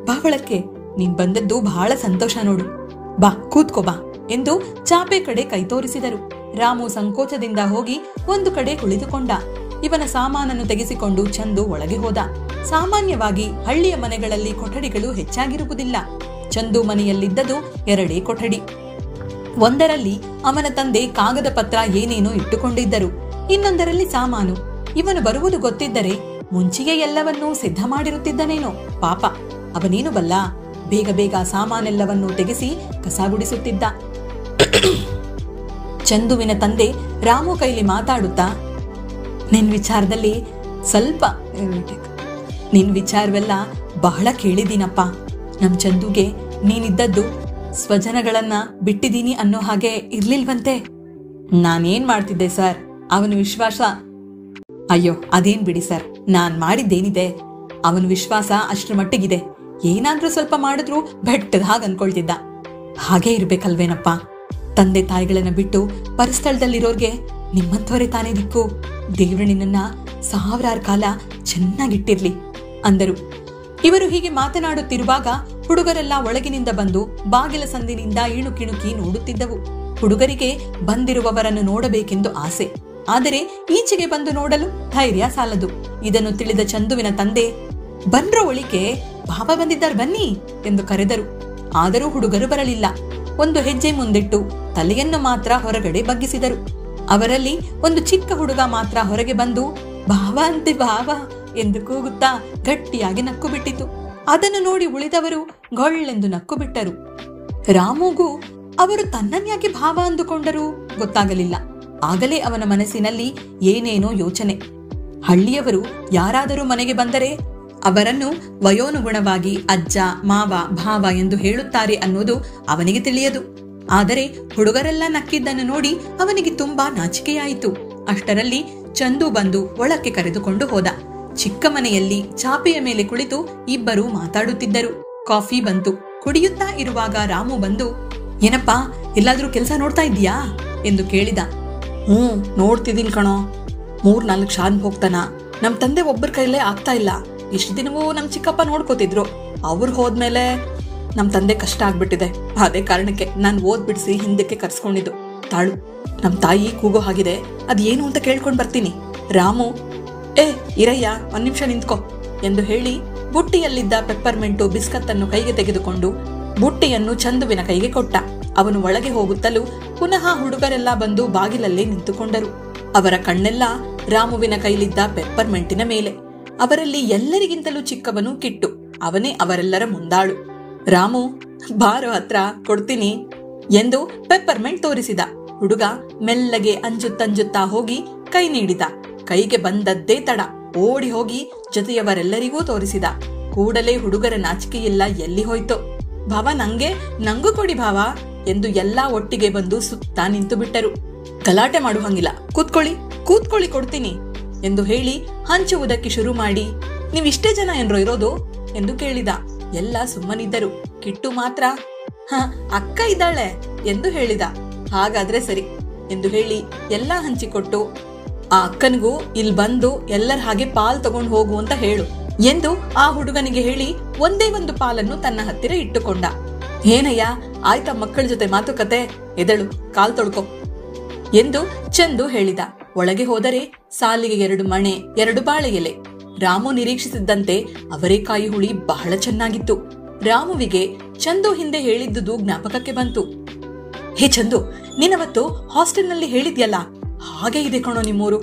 ಬಾವಳಕ್ಕೆ ನೀನ್ ಬಂದದ್ದು ಬಹಳ ಸಂತೋಷ ನೋಡು, ಬಾ ಕೂತ್ಕೋ ಬಾ ಎಂದು ಚಾಪೆ ಕಡೆ ಕೈ ತೋರಿಸಿದರು. ರಾಮು ಸಂಕೋಚದಿಂದ ಹೋಗಿ ಒಂದು ಕಡೆ ಕುಳಿತುಕೊಂಡ. ಇವನ ಸಾಮಾನನ್ನು ತೆಗೆಸಿಕೊಂಡು ಚಂದು ಒಳಗೆ ಹೋದ. ಸಾಮಾನ್ಯವಾಗಿ ಹಳ್ಳಿಯ ಮನೆಗಳಲ್ಲಿ ಕೊಠಡಿಗಳು ಹೆಚ್ಚಾಗಿರುವುದಿಲ್ಲ. ಚಂದು ಮನೆಯಲ್ಲಿದ್ದದು 2 ಕೊಠಡಿ. ಒಂದರಲ್ಲಿ ಅವನ ತಂದೆ ಕಾಗದ ಪತ್ರ ಏನೇನೋ ಇಟ್ಟುಕೊಂಡಿದ್ದರು, ಇನ್ನೊಂದರಲ್ಲಿ ಸಾಮಾನು. ಇವನು ಬರುವುದು ಗೊತ್ತಿದ್ದರೆ ಮುಂಚೆಯೇ ಎಲ್ಲವನ್ನೂ ಸಿದ್ಧ ಮಾಡಿರುತ್ತಿದ್ದನೇನೋ. ಪಾಪ, ಅವನೇನು ಬಲ್ಲ. ಬೇಗ ಬೇಗ ಸಾಮಾನೆಲ್ಲವನ್ನೂ ತೆಗೆಸಿ ಕಸಗುಡಿಸುತ್ತಿದ್ದ. ಚಂದುವಿನ ತಂದೆ ರಾಮು ಕೈಲಿ ಮಾತಾಡುತ್ತಾ, ನಿನ್ ವಿಚಾರವೆಲ್ಲ ಬಹಳ ಕೇಳಿದೀನಪ್ಪ. ನಮ್ ಚಂದುಗೆ ನೀನಿದ್ದದ್ದು ಸ್ವಜನಗಳನ್ನ ಬಿಟ್ಟಿದೀನಿ ಅನ್ನೋ ಹಾಗೆ ಇರ್ಲಿಲ್ವಂತೆ. ನಾನೇನ್ ಮಾಡ್ತಿದ್ದೆ ಸರ್, ಅವನ ವಿಶ್ವಾಸ. ಅಯ್ಯೋ ಅದೇನ್ ಬಿಡಿ ಸರ್, ನಾನ್ ಮಾಡಿದ್ದೇನಿದೆ. ಅವನ ವಿಶ್ವಾಸ ಅಷ್ಟ್ರ ಮಟ್ಟಿಗಿದೆ. ಏನಾದ್ರೂ ಸ್ವಲ್ಪ ಮಾಡಿದ್ರು ಬೆಟ್ಟದ ಹಾಗೆ ಅನ್ಕೊಳ್ತಿದ್ದ. ಹಾಗೆ ಇರ್ಬೇಕಲ್ವೇನಪ್ಪ. ತಂದೆ ತಾಯಿಗಳನ್ನ ಬಿಟ್ಟು ಪರಸ್ಥಳದಲ್ಲಿರೋರ್ಗೆ ನಿಮ್ಮಂಥವರೇ ತಾನೇ ದಿಕ್ಕು. ದೇವ್ರ ನಿನ್ನನ್ನ 1000 ಕಾಲ ಚೆನ್ನಾಗಿಟ್ಟಿರ್ಲಿ ಅಂದರು. ಇವರು ಹೀಗೆ ಮಾತನಾಡುತ್ತಿರುವಾಗ ಹುಡುಗರೆಲ್ಲ ಒಳಗಿನಿಂದ ಬಂದು ಬಾಗಿಲ ಸಂದಿನಿಂದ ಇಣುಕಿಣುಕಿ ನೋಡುತ್ತಿದ್ದವು. ಹುಡುಗರಿಗೆ ಬಂದಿರುವವರನ್ನು ನೋಡಬೇಕೆಂದು ಆಸೆ, ಆದರೆ ಈಚೆಗೆ ಬಂದು ನೋಡಲು ಧೈರ್ಯ ಸಾಲದು. ಇದನ್ನು ತಿಳಿದ ಚಂದುವಿನ ತಂದೆ, ಬಂದ್ರೋ ಒಳಿಕೆ, ಬಾಬಾ ಬಂದಿದ್ದಾರೆ ಬನ್ನಿ ಎಂದು ಕರೆದರು. ಆದರೂ ಹುಡುಗರು ಬರಲಿಲ್ಲ. ಒಂದು ಹೆಜ್ಜೆ ಮುಂದಿಟ್ಟು ತಲೆಯನ್ನು ಮಾತ್ರ ಹೊರಗಡೆ ಬಗ್ಗಿಸಿದರು. ಅವರಲ್ಲಿ ಒಂದು ಚಿಕ್ಕ ಹುಡುಗ ಮಾತ್ರ ಹೊರಗೆ ಬಂದು ಬಾಬಾ ಅಂತೆ ಬಾಬಾ ಎಂದು ಕೂಗುತ್ತಾ ಗಟ್ಟಿಯಾಗಿ ನಕ್ಕು ಬಿಟ್ಟಿತು. ಅದನ್ನು ನೋಡಿ ಉಳಿದವರು ಗೊಳ್ಳೆಂದು ನಕ್ಕು ಬಿಟ್ಟರು. ರಾಮುಗೂ ಅವರು ತನ್ನನ್ಯಾಕೆ ಭಾವ ಅಂದುಕೊಂಡರೂ ಗೊತ್ತಾಗಲಿಲ್ಲ. ಆಗಲೇ ಅವನ ಮನಸ್ಸಿನಲ್ಲಿ ಏನೇನೋ ಯೋಚನೆ. ಹಳ್ಳಿಯವರು ಯಾರಾದರೂ ಮನೆಗೆ ಬಂದರೆ ಅವರನ್ನು ವಯೋನುಗುಣವಾಗಿ ಅಜ್ಜ, ಮಾವ, ಭಾವ ಎಂದು ಹೇಳುತ್ತಾರೆ ಅನ್ನೋದು ಅವನಿಗೆ ತಿಳಿಯದು. ಆದರೆ ಹುಡುಗರೆಲ್ಲ ನಕ್ಕಿದ್ದನ್ನು ನೋಡಿ ಅವನಿಗೆ ತುಂಬಾ ನಾಚಿಕೆಯಾಯಿತು. ಅಷ್ಟರಲ್ಲಿ ಚಂದು ಬಂದು ಒಳಕ್ಕೆ ಕರೆದುಕೊಂಡು ಹೋದ. ಚಿಕ್ಕ ಮನೆಯಲ್ಲಿ ಚಾಪೆಯ ಮೇಲೆ ಕುಳಿತು ಇಬ್ಬರು ಮಾತಾಡುತ್ತಿದ್ದರು. ಕಾಫಿ ಬಂತು. ಕುಡಿಯುತ್ತಾ ಇರುವಾಗ ರಾಮು ಬಂದು, ಏನಪ್ಪಾ ಎಲ್ಲಾದ್ರೂ ಕೆಲಸ ನೋಡ್ತಾ ಇದ್ದೀಯಾ ಎಂದು ಕೇಳಿದ. ನೋಡ್ತಿದ್ದೀನಿ ಕಣೋ. 3-4 ಶಾನ್ ಹೋಗ್ತಾನ. ನಮ್ ತಂದೆ ಒಬ್ಬರ ಕೈಲೇ ಆಗ್ತಾ ಇಲ್ಲ. ಇಷ್ಟು ದಿನವೂ ನಮ್ ಚಿಕ್ಕಪ್ಪ ನೋಡ್ಕೋತಿದ್ರು. ಅವ್ರು ಹೋದ್ಮೇಲೆ ನಮ್ ತಂದೆ ಕಷ್ಟ ಆಗ್ಬಿಟ್ಟಿದೆ. ಅದೇ ಕಾರಣಕ್ಕೆ ನಾನು ಓದ್ಬಿಡಿಸಿ ಹಿಂದಕ್ಕೆ ಕರ್ಸ್ಕೊಂಡಿದ್ದು. ತಾಳು, ನಮ್ ತಾಯಿ ಕೂಗೋ ಹಾಗಿದೆ, ಅದ್ ಏನು ಅಂತ ಕೇಳ್ಕೊಂಡ್ ಬರ್ತೀನಿ. ರಾಮು, ಇರಯ್ಯ, 1 ನಿಮಿಷ ನಿಂತ್ಕೋ ಎಂದು ಹೇಳಿ ಬುಟ್ಟಿಯಲ್ಲಿದ್ದ ಪೆಪ್ಪರ್ಮೆಂಟು ಬಿಸ್ಕತ್ ಅನ್ನು ಕೈಗೆ ತೆಗೆದುಕೊಂಡು ಬುಟ್ಟಿಯನ್ನು ಚಂದುವಿನ ಕೈಗೆ ಕೊಟ್ಟ. ಅವನು ಒಳಗೆ ಹೋಗುತ್ತಲೂ ಪುನಃ ಹುಡುಗರೆಲ್ಲ ಬಂದು ಬಾಗಿಲಲ್ಲೇ ನಿಂತುಕೊಂಡರು. ಅವರ ಕಣ್ಣೆಲ್ಲ ರಾಮುವಿನ ಕೈಲಿದ್ದ ಪೆಪ್ಪರ್ಮೆಂಟಿನ ಮೇಲೆ. ಅವರಲ್ಲಿ ಎಲ್ಲರಿಗಿಂತಲೂ ಚಿಕ್ಕವನು ಕಿಟ್ಟು. ಅವನೇ ಅವರೆಲ್ಲರ ಮುಂದಾಳು. ರಾಮು, ಬಾರೋ ಹತ್ರ, ಕೊಡ್ತೀನಿ ಎಂದು ಪೆಪ್ಪರ್ಮೆಂಟ್ ತೋರಿಸಿದ. ಹುಡುಗ ಮೆಲ್ಲಗೆ ಅಂಜುತ್ತಂಜುತ್ತಾ ಹೋಗಿ ಕೈ ನೀಡಿದ. ಕೈಗೆ ಬಂದದ್ದೇ ತಡ ಓಡಿ ಹೋಗಿ ಜೊತೆಯವರೆಲ್ಲರಿಗೂ ತೋರಿಸಿದ. ಕೂಡಲೇ ಹುಡುಗರ ನಾಚಿಕೆಯಿಲ್ಲ ಎಲ್ಲಿ ಹೋಯ್ತೋ. ಭಾವ, ನಂಗೂ ಕೊಡಿ ಭಾವ ಎಂದು ಎಲ್ಲಾ ಒಟ್ಟಿಗೆ ಬಂದು ಸುತ್ತ ನಿಂತು ಬಿಟ್ಟರು. ಗಲಾಟೆ ಮಾಡುವಂಗಿಲ್ಲ, ಕೂತ್ಕೊಳ್ಳಿ ಕೊಡ್ತೀನಿ ಎಂದು ಹೇಳಿ ಹಂಚುವುದಕ್ಕೆ ಶುರು ಮಾಡಿ, ನೀವಿಷ್ಟೇ ಜನ ಏನ್ರೋ ಇರೋದು ಎಂದು ಕೇಳಿದ. ಎಲ್ಲ ಸುಮ್ಮನಿದ್ದರು. ಕಿಟ್ಟು ಮಾತ್ರ ಅಕ್ಕ ಇದ್ದಾಳೆ ಎಂದು ಹೇಳಿದ. ಹಾಗಾದ್ರೆ ಸರಿ ಎಂದು ಹೇಳಿ ಎಲ್ಲಾ ಹಂಚಿಕೊಟ್ಟು, ಆ ಅಕ್ಕನಿಗೂ ಇಲ್ಲಿ ಬಂದು ಎಲ್ಲರ ಹಾಗೆ ಪಾಲ್ ತಗೊಂಡು ಹೋಗು ಅಂತ ಹೇಳು ಎಂದು ಆ ಹುಡುಗನಿಗೆ ಹೇಳಿ ಒಂದೇ ಒಂದು ಪಾಲನ್ನು ತನ್ನ ಹತ್ತಿರ ಇಟ್ಟುಕೊಂಡ. ಏನಯ್ಯ, ಆಯ್ತಾ ಮಕ್ಕಳ ಜೊತೆ ಮಾತುಕತೆ, ಎದಳು, ಕಾಲ್ ತೊಳ್ಕೊ ಎಂದು ಚಂದು ಹೇಳಿದ. ಒಳಗೆ ಹೋದರೆ ಸಾಲಿಗೆ 2 ಮಣೆ, 2 ಬಾಳೆ ಎಲೆ. ರಾಮು ನಿರೀಕ್ಷಿಸಿದ್ದಂತೆ ಅವರೇಕಾಯಿ ಹುಳಿ ಬಹಳ ಚೆನ್ನಾಗಿತ್ತು. ರಾಮುವಿಗೆ ಚಂದು ಹಿಂದೆ ಹೇಳಿದ್ದುದು ಜ್ಞಾಪಕಕ್ಕೆ ಬಂತು. ಹೇ ಚಂದು, ನೀನವತ್ತು ಹಾಸ್ಟೆಲ್ನಲ್ಲಿ ಹೇಳಿದ್ಯಲ್ಲ, ಹಾಗೆ ಇದೆ ಕಣೋ ನಿಮ್ಮೂರು.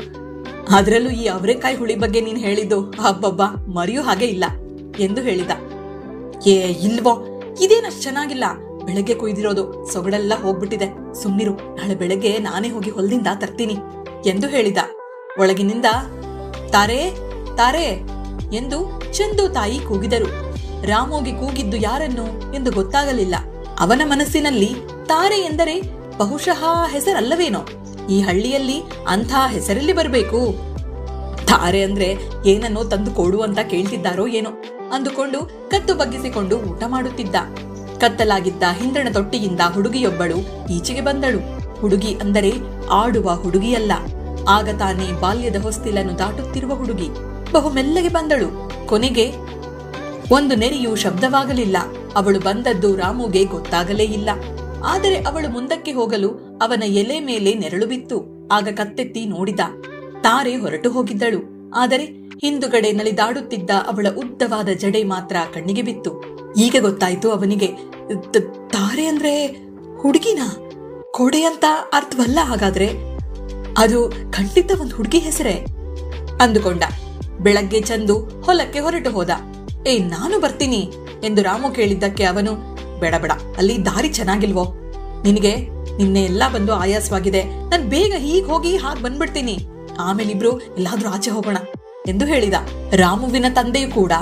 ಅದ್ರಲ್ಲೂ ಈ ಅವರೇಕಾಯಿ ಹುಳಿ ಬಗ್ಗೆ ನೀನ್ ಹೇಳಿದ್ದು ಹಬ್ಬಬ್ಬಾ ಮರೆಯೂ ಹಾಗೆ ಇಲ್ಲ ಎಂದು ಹೇಳಿದ. ಇಲ್ವೋ, ಇದೇನಷ್ಟು ಚೆನ್ನಾಗಿಲ್ಲ. ಬೆಳಗ್ಗೆ ಕೊಯ್ದಿರೋದು, ಸೊಗಡೆಲ್ಲ ಹೋಗ್ಬಿಟ್ಟಿದೆ. ಸುಮ್ನಿರು, ನಾಳೆ ಬೆಳಗ್ಗೆ ನಾನೇ ಹೋಗಿ ಹೊಲದಿಂದ ತರ್ತೀನಿ ಎಂದು ಹೇಳಿದ. ಒಳಗಿನಿಂದ ತಾರೆ ತಾರೆ ಎಂದು ಚಂದು ತಾಯಿ ಕೂಗಿದರು. ರಾಮುಗೆ ಕೂಗಿದ್ದು ಯಾರನ್ನು ಎಂದು ಗೊತ್ತಾಗಲಿಲ್ಲ. ಅವನ ಮನಸ್ಸಿನಲ್ಲಿ ತಾರೆ ಎಂದರೆ ಬಹುಶಃ ಹೆಸರಲ್ಲವೇನೋ. ಈ ಹಳ್ಳಿಯಲ್ಲಿ ಅಂಥ ಹೆಸರಲ್ಲಿ ಬರಬೇಕು. ತಾರೆ ಅಂದ್ರೆ ಏನನ್ನೋ ತಂದು ಕೊಡು ಅಂತ ಕೇಳ್ತಿದ್ದಾರೋ ಏನೋ ಅಂದುಕೊಂಡು ಕತ್ತು ಬಗ್ಗಿಸಿಕೊಂಡು ಊಟ ಮಾಡುತ್ತಿದ್ದ. ಕತ್ತಲಾಗಿದ್ದ ಹಿಂದಣ ತೊಟ್ಟಿಯಿಂದ ಹುಡುಗಿಯೊಬ್ಬಳು ಈಚೆಗೆ ಬಂದಳು. ಹುಡುಗಿ ಅಂದರೆ ಆಡುವ ಹುಡುಗಿಯಲ್ಲ, ಆಗ ತಾನೇ ಬಾಲ್ಯದ ಹೊಸ್ತಿಲನ್ನು ದಾಟುತ್ತಿರುವ ಹುಡುಗಿ. ಬಹು ಮೆಲ್ಲಗೆ ಬಂದಳು. ಕೊನೆಗೆ ಒಂದು ನೆರೆಯೂ ಶಬ್ದವಾಗಲಿಲ್ಲ. ಅವಳು ಬಂದದ್ದು ರಾಮುಗೆ ಗೊತ್ತಾಗಲೇ ಇಲ್ಲ. ಆದರೆ ಅವಳು ಮುಂದಕ್ಕೆ ಹೋಗಲು ಅವನ ಎಲೆ ಮೇಲೆ ನೆರಳು ಬಿತ್ತು. ಆಗ ಕತ್ತೆತ್ತಿ ನೋಡಿದ. ತಾರೆ ಹೊರಟು ಹೋಗಿದ್ದಳು. ಆದರೆ ಹಿಂದುಗಡೆ ನಲಿದಾಡುತ್ತಿದ್ದ ಅವಳ ಉದ್ದವಾದ ಜಡೆ ಮಾತ್ರ ಕಣ್ಣಿಗೆ ಬಿತ್ತು. ಈಗ ಗೊತ್ತಾಯ್ತು ಅವನಿಗೆ, ತಾರೆ ಅಂದ್ರೆ ಹುಡುಗಿನ, ಕೊಡೆ ಅಂತ ಅರ್ಥವಲ್ಲ ಹಾಗಾದ್ರೆ. ಅದು ಖಂಡಿತ ಒಂದು ಹುಡುಗಿ ಹೆಸರೇ ಅಂದುಕೊಂಡ. ಬೆಳಗ್ಗೆ ಚಂದು ಹೊಲಕ್ಕೆ ಹೊರಟು ಹೋದ. ನಾನು ಬರ್ತೀನಿ ಎಂದು ರಾಮು ಕೇಳಿದ್ದಕ್ಕೆ ಅವನು, ಬೇಡ ಬೇಡ, ಅಲ್ಲಿ ದಾರಿ ಚೆನ್ನಾಗಿಲ್ವೋ, ನಿನಗೆ ನಿನ್ನೆ ಎಲ್ಲ ಬಂದು ಆಯಾಸವಾಗಿದೆ, ನಾನು ಬೇಗ ಹೀಗ್ ಹೋಗಿ ಹಾಗೆ ಬಂದ್ಬಿಡ್ತೀನಿ, ಆಮೇಲೆ ಇಬ್ರು ಎಲ್ಲಾದ್ರೂ ಆಚೆ ಹೋಗೋಣ ಎಂದು ಹೇಳಿದ. ರಾಮುವಿನ ತಂದೆಯೂ ಕೂಡ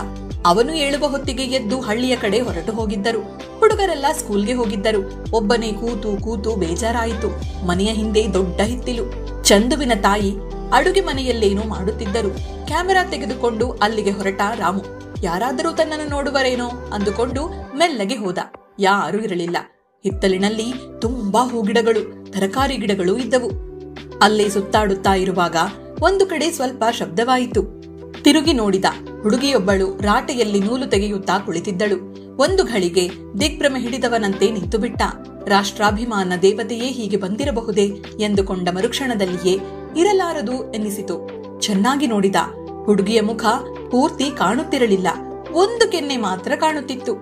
ಅವನು ಏಳುವ ಹೊತ್ತಿಗೆ ಎದ್ದು ಹಳ್ಳಿಯ ಕಡೆ ಹೊರಟು ಹೋಗಿದ್ದರು. ಹುಡುಗರೆಲ್ಲ ಸ್ಕೂಲ್ಗೆ ಹೋಗಿದ್ದರು. ಒಬ್ಬನೇ ಕೂತು ಕೂತು ಬೇಜಾರಾಯಿತು. ಮನೆಯ ಹಿಂದೆ ದೊಡ್ಡ ಹಿತ್ತಿಲು. ಚಂದುವಿನ ತಾಯಿ ಅಡುಗೆ ಮನೆಯಲ್ಲೇನೋ ಮಾಡುತ್ತಿದ್ದರು. ಕ್ಯಾಮೆರಾ ತೆಗೆದುಕೊಂಡು ಅಲ್ಲಿಗೆ ಹೊರಟ ರಾಮು. ಯಾರಾದರೂ ತನ್ನನ್ನು ನೋಡುವರೇನೋ ಅಂದುಕೊಂಡು ಮೆಲ್ಲಗೆ ಹೋದ. ಯಾರೂ ಇರಲಿಲ್ಲ. ಹಿತ್ತಲಿನಲ್ಲಿ ತುಂಬಾ ಹೂಗಿಡಗಳು, ತರಕಾರಿ ಗಿಡಗಳು ಇದ್ದವು. ಅಲ್ಲೇ ಸುತ್ತಾಡುತ್ತಾ ಇರುವಾಗ ಒಂದು ಕಡೆ ಸ್ವಲ್ಪ ಶಬ್ದವಾಯಿತು. ತಿರುಗಿ ನೋಡಿದ. ಹುಡುಗಿಯೊಬ್ಬಳು ರಾಟೆಯಲ್ಲಿ ನೂಲು ತೆಗೆಯುತ್ತಾ ಕುಳಿತಿದ್ದಳು. ಒಂದು ಘಳಿಗೆ ದಿಗ್ಭ್ರಮೆ ಹಿಡಿದವನಂತೆ ನಿಂತು ಬಿಟ್ಟ. ರಾಷ್ಟ್ರಾಭಿಮಾನ ದೇವತೆಯೇ ಹೀಗೆ ಬಂದಿರಬಹುದೇ ಎಂದುಕೊಂಡ ಮರುಕ್ಷಣದಲ್ಲಿಯೇ ಇರಲಾರದು ಎನ್ನಿಸಿತು. ಚೆನ್ನಾಗಿ ನೋಡಿದ. ಹುಡುಗಿಯ ಮುಖ ಪೂರ್ತಿ ಕಾಣುತ್ತಿರಲಿಲ್ಲ. ಒಂದು ಕೆನ್ನೆ ಮಾತ್ರ ಕಾಣುತ್ತಿತ್ತು.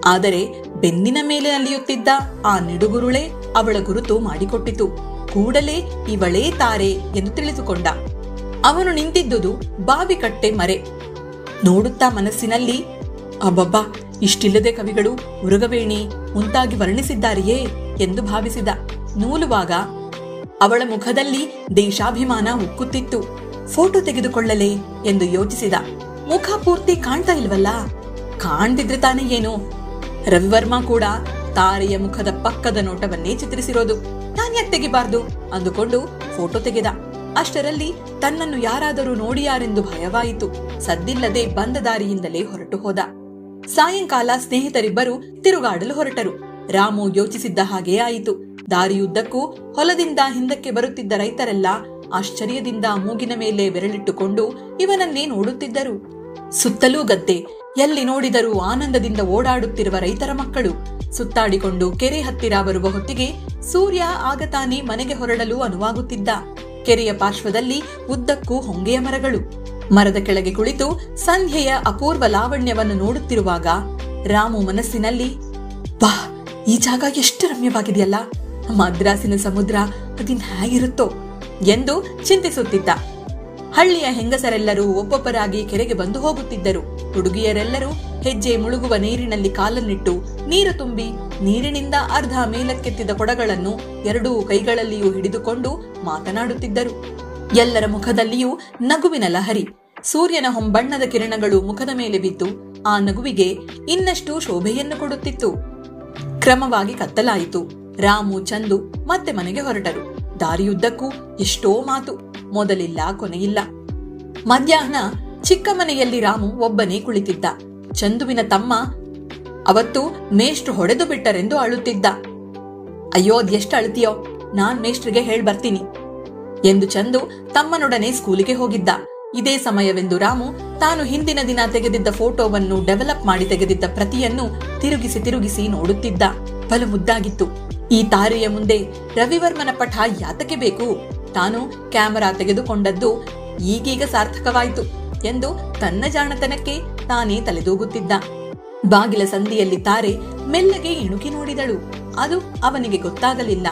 ಆದರೆ ಬೆನ್ನಿನ ಮೇಲೆ ಅಲಿಯುತ್ತಿದ್ದ ಆ ನಿಡುಗುರುಳೆ ಅವಳ ಗುರುತು ಮಾಡಿಕೊಟ್ಟಿತು. ಕೂಡಲೇ ಇವಳೇ ತಾರೆ ಎಂದು ತಿಳಿದುಕೊಂಡ. ಅವನು ನಿಂತಿದ್ದುದು ಬಾವಿಕಟ್ಟೆ ಮರೆ. ನೋಡುತ್ತಾ ಮನಸ್ಸಿನಲ್ಲಿ, ಅಬ್ಬಬ್ಬಾ, ಇಷ್ಟಿಲ್ಲದೆ ಕವಿಗಳು ಉರಗವೇಣಿ ಮುಂತಾಗಿ ವರ್ಣಿಸಿದ್ದಾರೆಯೇ ಎಂದು ಭಾವಿಸಿದ. ನೂಲುವಾಗ ಅವಳ ಮುಖದಲ್ಲಿ ದೇಶಾಭಿಮಾನ ಉಕ್ಕುತ್ತಿತ್ತು. ಫೋಟೋ ತೆಗೆದುಕೊಳ್ಳಲೇ ಎಂದು ಯೋಚಿಸಿದ. ಮುಖ ಪೂರ್ತಿ ಕಾಣ್ತಾ ಇಲ್ವಲ್ಲ, ಕಾಣ್ತಿದ್ರೆ ತಾನೇ ಏನು. ರವಿವರ್ಮ ಕೂಡ ತಾರೆಯ ಮುಖದ ಪಕ್ಕದ ನೋಟವನ್ನೇ ಚಿತ್ರಿಸಿರೋದು, ನಾನ್ಯಾಕೆ ತೆಗಿಬಾರ್ದು ಅಂದುಕೊಂಡು ಫೋಟೋ ತೆಗೆದ. ಅಷ್ಟರಲ್ಲಿ ತನ್ನನ್ನು ಯಾರಾದರೂ ನೋಡಿಯಾರೆಂದು ಭಯವಾಯಿತು. ಸದ್ದಿಲ್ಲದೆ ಬಂದ ದಾರಿಯಿಂದಲೇ ಹೊರಟು ಹೋದ. ಸಾಯಂಕಾಲ ಸ್ನೇಹಿತರಿಬ್ಬರು ತಿರುಗಾಡಲು ಹೊರಟರು. ರಾಮು ಯೋಚಿಸಿದ್ದ ಹಾಗೇ ಆಯಿತು. ದಾರಿಯುದ್ದಕ್ಕೂ ಹೊಲದಿಂದ ಹಿಂದಕ್ಕೆ ಬರುತ್ತಿದ್ದ ರೈತರೆಲ್ಲ ಆಶ್ಚರ್ಯದಿಂದ ಮೂಗಿನ ಮೇಲೆ ಬೆರಳಿಟ್ಟುಕೊಂಡು ಇವನನ್ನೇ ನೋಡುತ್ತಿದ್ದರು. ಸುತ್ತಲೂ ಗದ್ದೆ, ಎಲ್ಲಿ ನೋಡಿದರೂ ಆನಂದದಿಂದ ಓಡಾಡುತ್ತಿರುವ ರೈತರ ಮಕ್ಕಳು. ಸುತ್ತಾಡಿಕೊಂಡು ಕೆರೆ ಹತ್ತಿರ ಬರುವ ಹೊತ್ತಿಗೆ ಸೂರ್ಯ ಆಗ ತಾನೇ ಮನೆಗೆ ಹೊರಡಲು ಅನುವಾಗುತ್ತಿದ್ದ. ಕೆರೆಯ ಪಾರ್ಶ್ವದಲ್ಲಿ ಉದ್ದಕ್ಕೂ ಹೊಂಗೆಯ ಮರಗಳು. ಮರದ ಕೆಳಗೆ ಕುಳಿತು ಸಂಧ್ಯೆಯ ಅಪೂರ್ವ ಲಾವಣ್ಯವನ್ನು ನೋಡುತ್ತಿರುವಾಗ ರಾಮು ಮನಸ್ಸಿನಲ್ಲಿ, ಬಾ, ಈ ಜಾಗ ಎಷ್ಟು ರಮ್ಯವಾಗಿದೆಯಲ್ಲ, ಮದ್ರಾಸಿನ ಸಮುದ್ರ ಅದಿನ್ ಹೇಗಿರುತ್ತೋ ಎಂದು ಚಿಂತಿಸುತ್ತಿದ್ದ. ಹಳ್ಳಿಯ ಹೆಂಗಸರೆಲ್ಲರೂ ಒಬ್ಬೊಬ್ಬರಾಗಿ ಕೆರೆಗೆ ಬಂದು ಹೋಗುತ್ತಿದ್ದರು. ಹುಡುಗಿಯರೆಲ್ಲರೂ ಹೆಜ್ಜೆ ಮುಳುಗುವ ನೀರಿನಲ್ಲಿ ಕಾಲನ್ನಿಟ್ಟು ನೀರು ತುಂಬಿ ನೀರಿನಿಂದ ಅರ್ಧ ಮೇಲಕ್ಕೆತ್ತಿದ ಕೊಡಗಳನ್ನು ಎರಡೂ ಕೈಗಳಲ್ಲಿಯೂ ಹಿಡಿದುಕೊಂಡು ಮಾತನಾಡುತ್ತಿದ್ದರು. ಎಲ್ಲರ ಮುಖದಲ್ಲಿಯೂ ನಗುವಿನ ಲಹರಿ. ಸೂರ್ಯನ ಹೊಂಬಣ್ಣದ ಕಿರಣಗಳು ಮುಖದ ಮೇಲೆ ಬಿದ್ದು ಆ ನಗುವಿಗೆ ಇನ್ನಷ್ಟು ಶೋಭೆಯನ್ನು ಕೊಡುತ್ತಿತ್ತು. ಕ್ರಮವಾಗಿ ಕತ್ತಲಾಯಿತು. ರಾಮು, ಚಂದು ಮತ್ತೆ ಮನೆಗೆ ಹೊರಟರು. ದಾರಿಯುದ್ದಕ್ಕೂ ಎಷ್ಟೋ ಮಾತು, ಮೊದಲಿಲ್ಲ ಕೊನೆಯಿಲ್ಲ. ಮಧ್ಯಾಹ್ನ ಚಿಕ್ಕ ಮನೆಯಲ್ಲಿ ರಾಮು ಒಬ್ಬನೇ ಕುಳಿತಿದ್ದ. ಚಂದುವಿನ ತಮ್ಮ ಅವತ್ತು ಮೇಷ್ಟ್ರು ಹೊಡೆದು ಬಿಟ್ಟರೆಂದು ಅಳುತ್ತಿದ್ದ. ಅಯ್ಯೋ, ಅದೆಷ್ಟು ಅಳ್ತೀಯೋ, ನಾನ್ ಮೇಷ್ಟ್ರಿಗೆ ಹೇಳ್ಬರ್ತೀನಿ ಎಂದು ಚಂದು ತಮ್ಮನೊಡನೆ ಸ್ಕೂಲಿಗೆ ಹೋಗಿದ್ದ. ಇದೇ ಸಮಯವೆಂದು ರಾಮು ತಾನು ಹಿಂದಿನ ದಿನ ತೆಗೆದಿದ್ದ ಫೋಟೋವನ್ನು ಡೆವಲಪ್ ಮಾಡಿ ತೆಗೆದಿದ್ದ ಪ್ರತಿಯನ್ನು ತಿರುಗಿಸಿ ತಿರುಗಿಸಿ ನೋಡುತ್ತಿದ್ದ. ಬಲು ಮುದ್ದಾಗಿತ್ತು. ಈ ತಾರೆಯ ಮುಂದೆ ರವಿವರ್ಮನ ಪಠ ಯಾತಕ್ಕೆ ಬೇಕು? ತಾನು ಕ್ಯಾಮರಾ ತೆಗೆದುಕೊಂಡದ್ದು ಈಗೀಗ ಸಾರ್ಥಕವಾಯಿತು ಎಂದು ತನ್ನ ಜಾಣತನಕ್ಕೆ ತಾನೇ ತಲೆದೂಗುತ್ತಿದ್ದ. ಬಾಗಿಲ ಸಂದಿಯಲ್ಲಿ ತಾರೆ ಮೆಲ್ಲಗೆ ಇಣುಕಿ ನೋಡಿದಳು. ಅದು ಅವನಿಗೆ ಗೊತ್ತಾಗಲಿಲ್ಲ.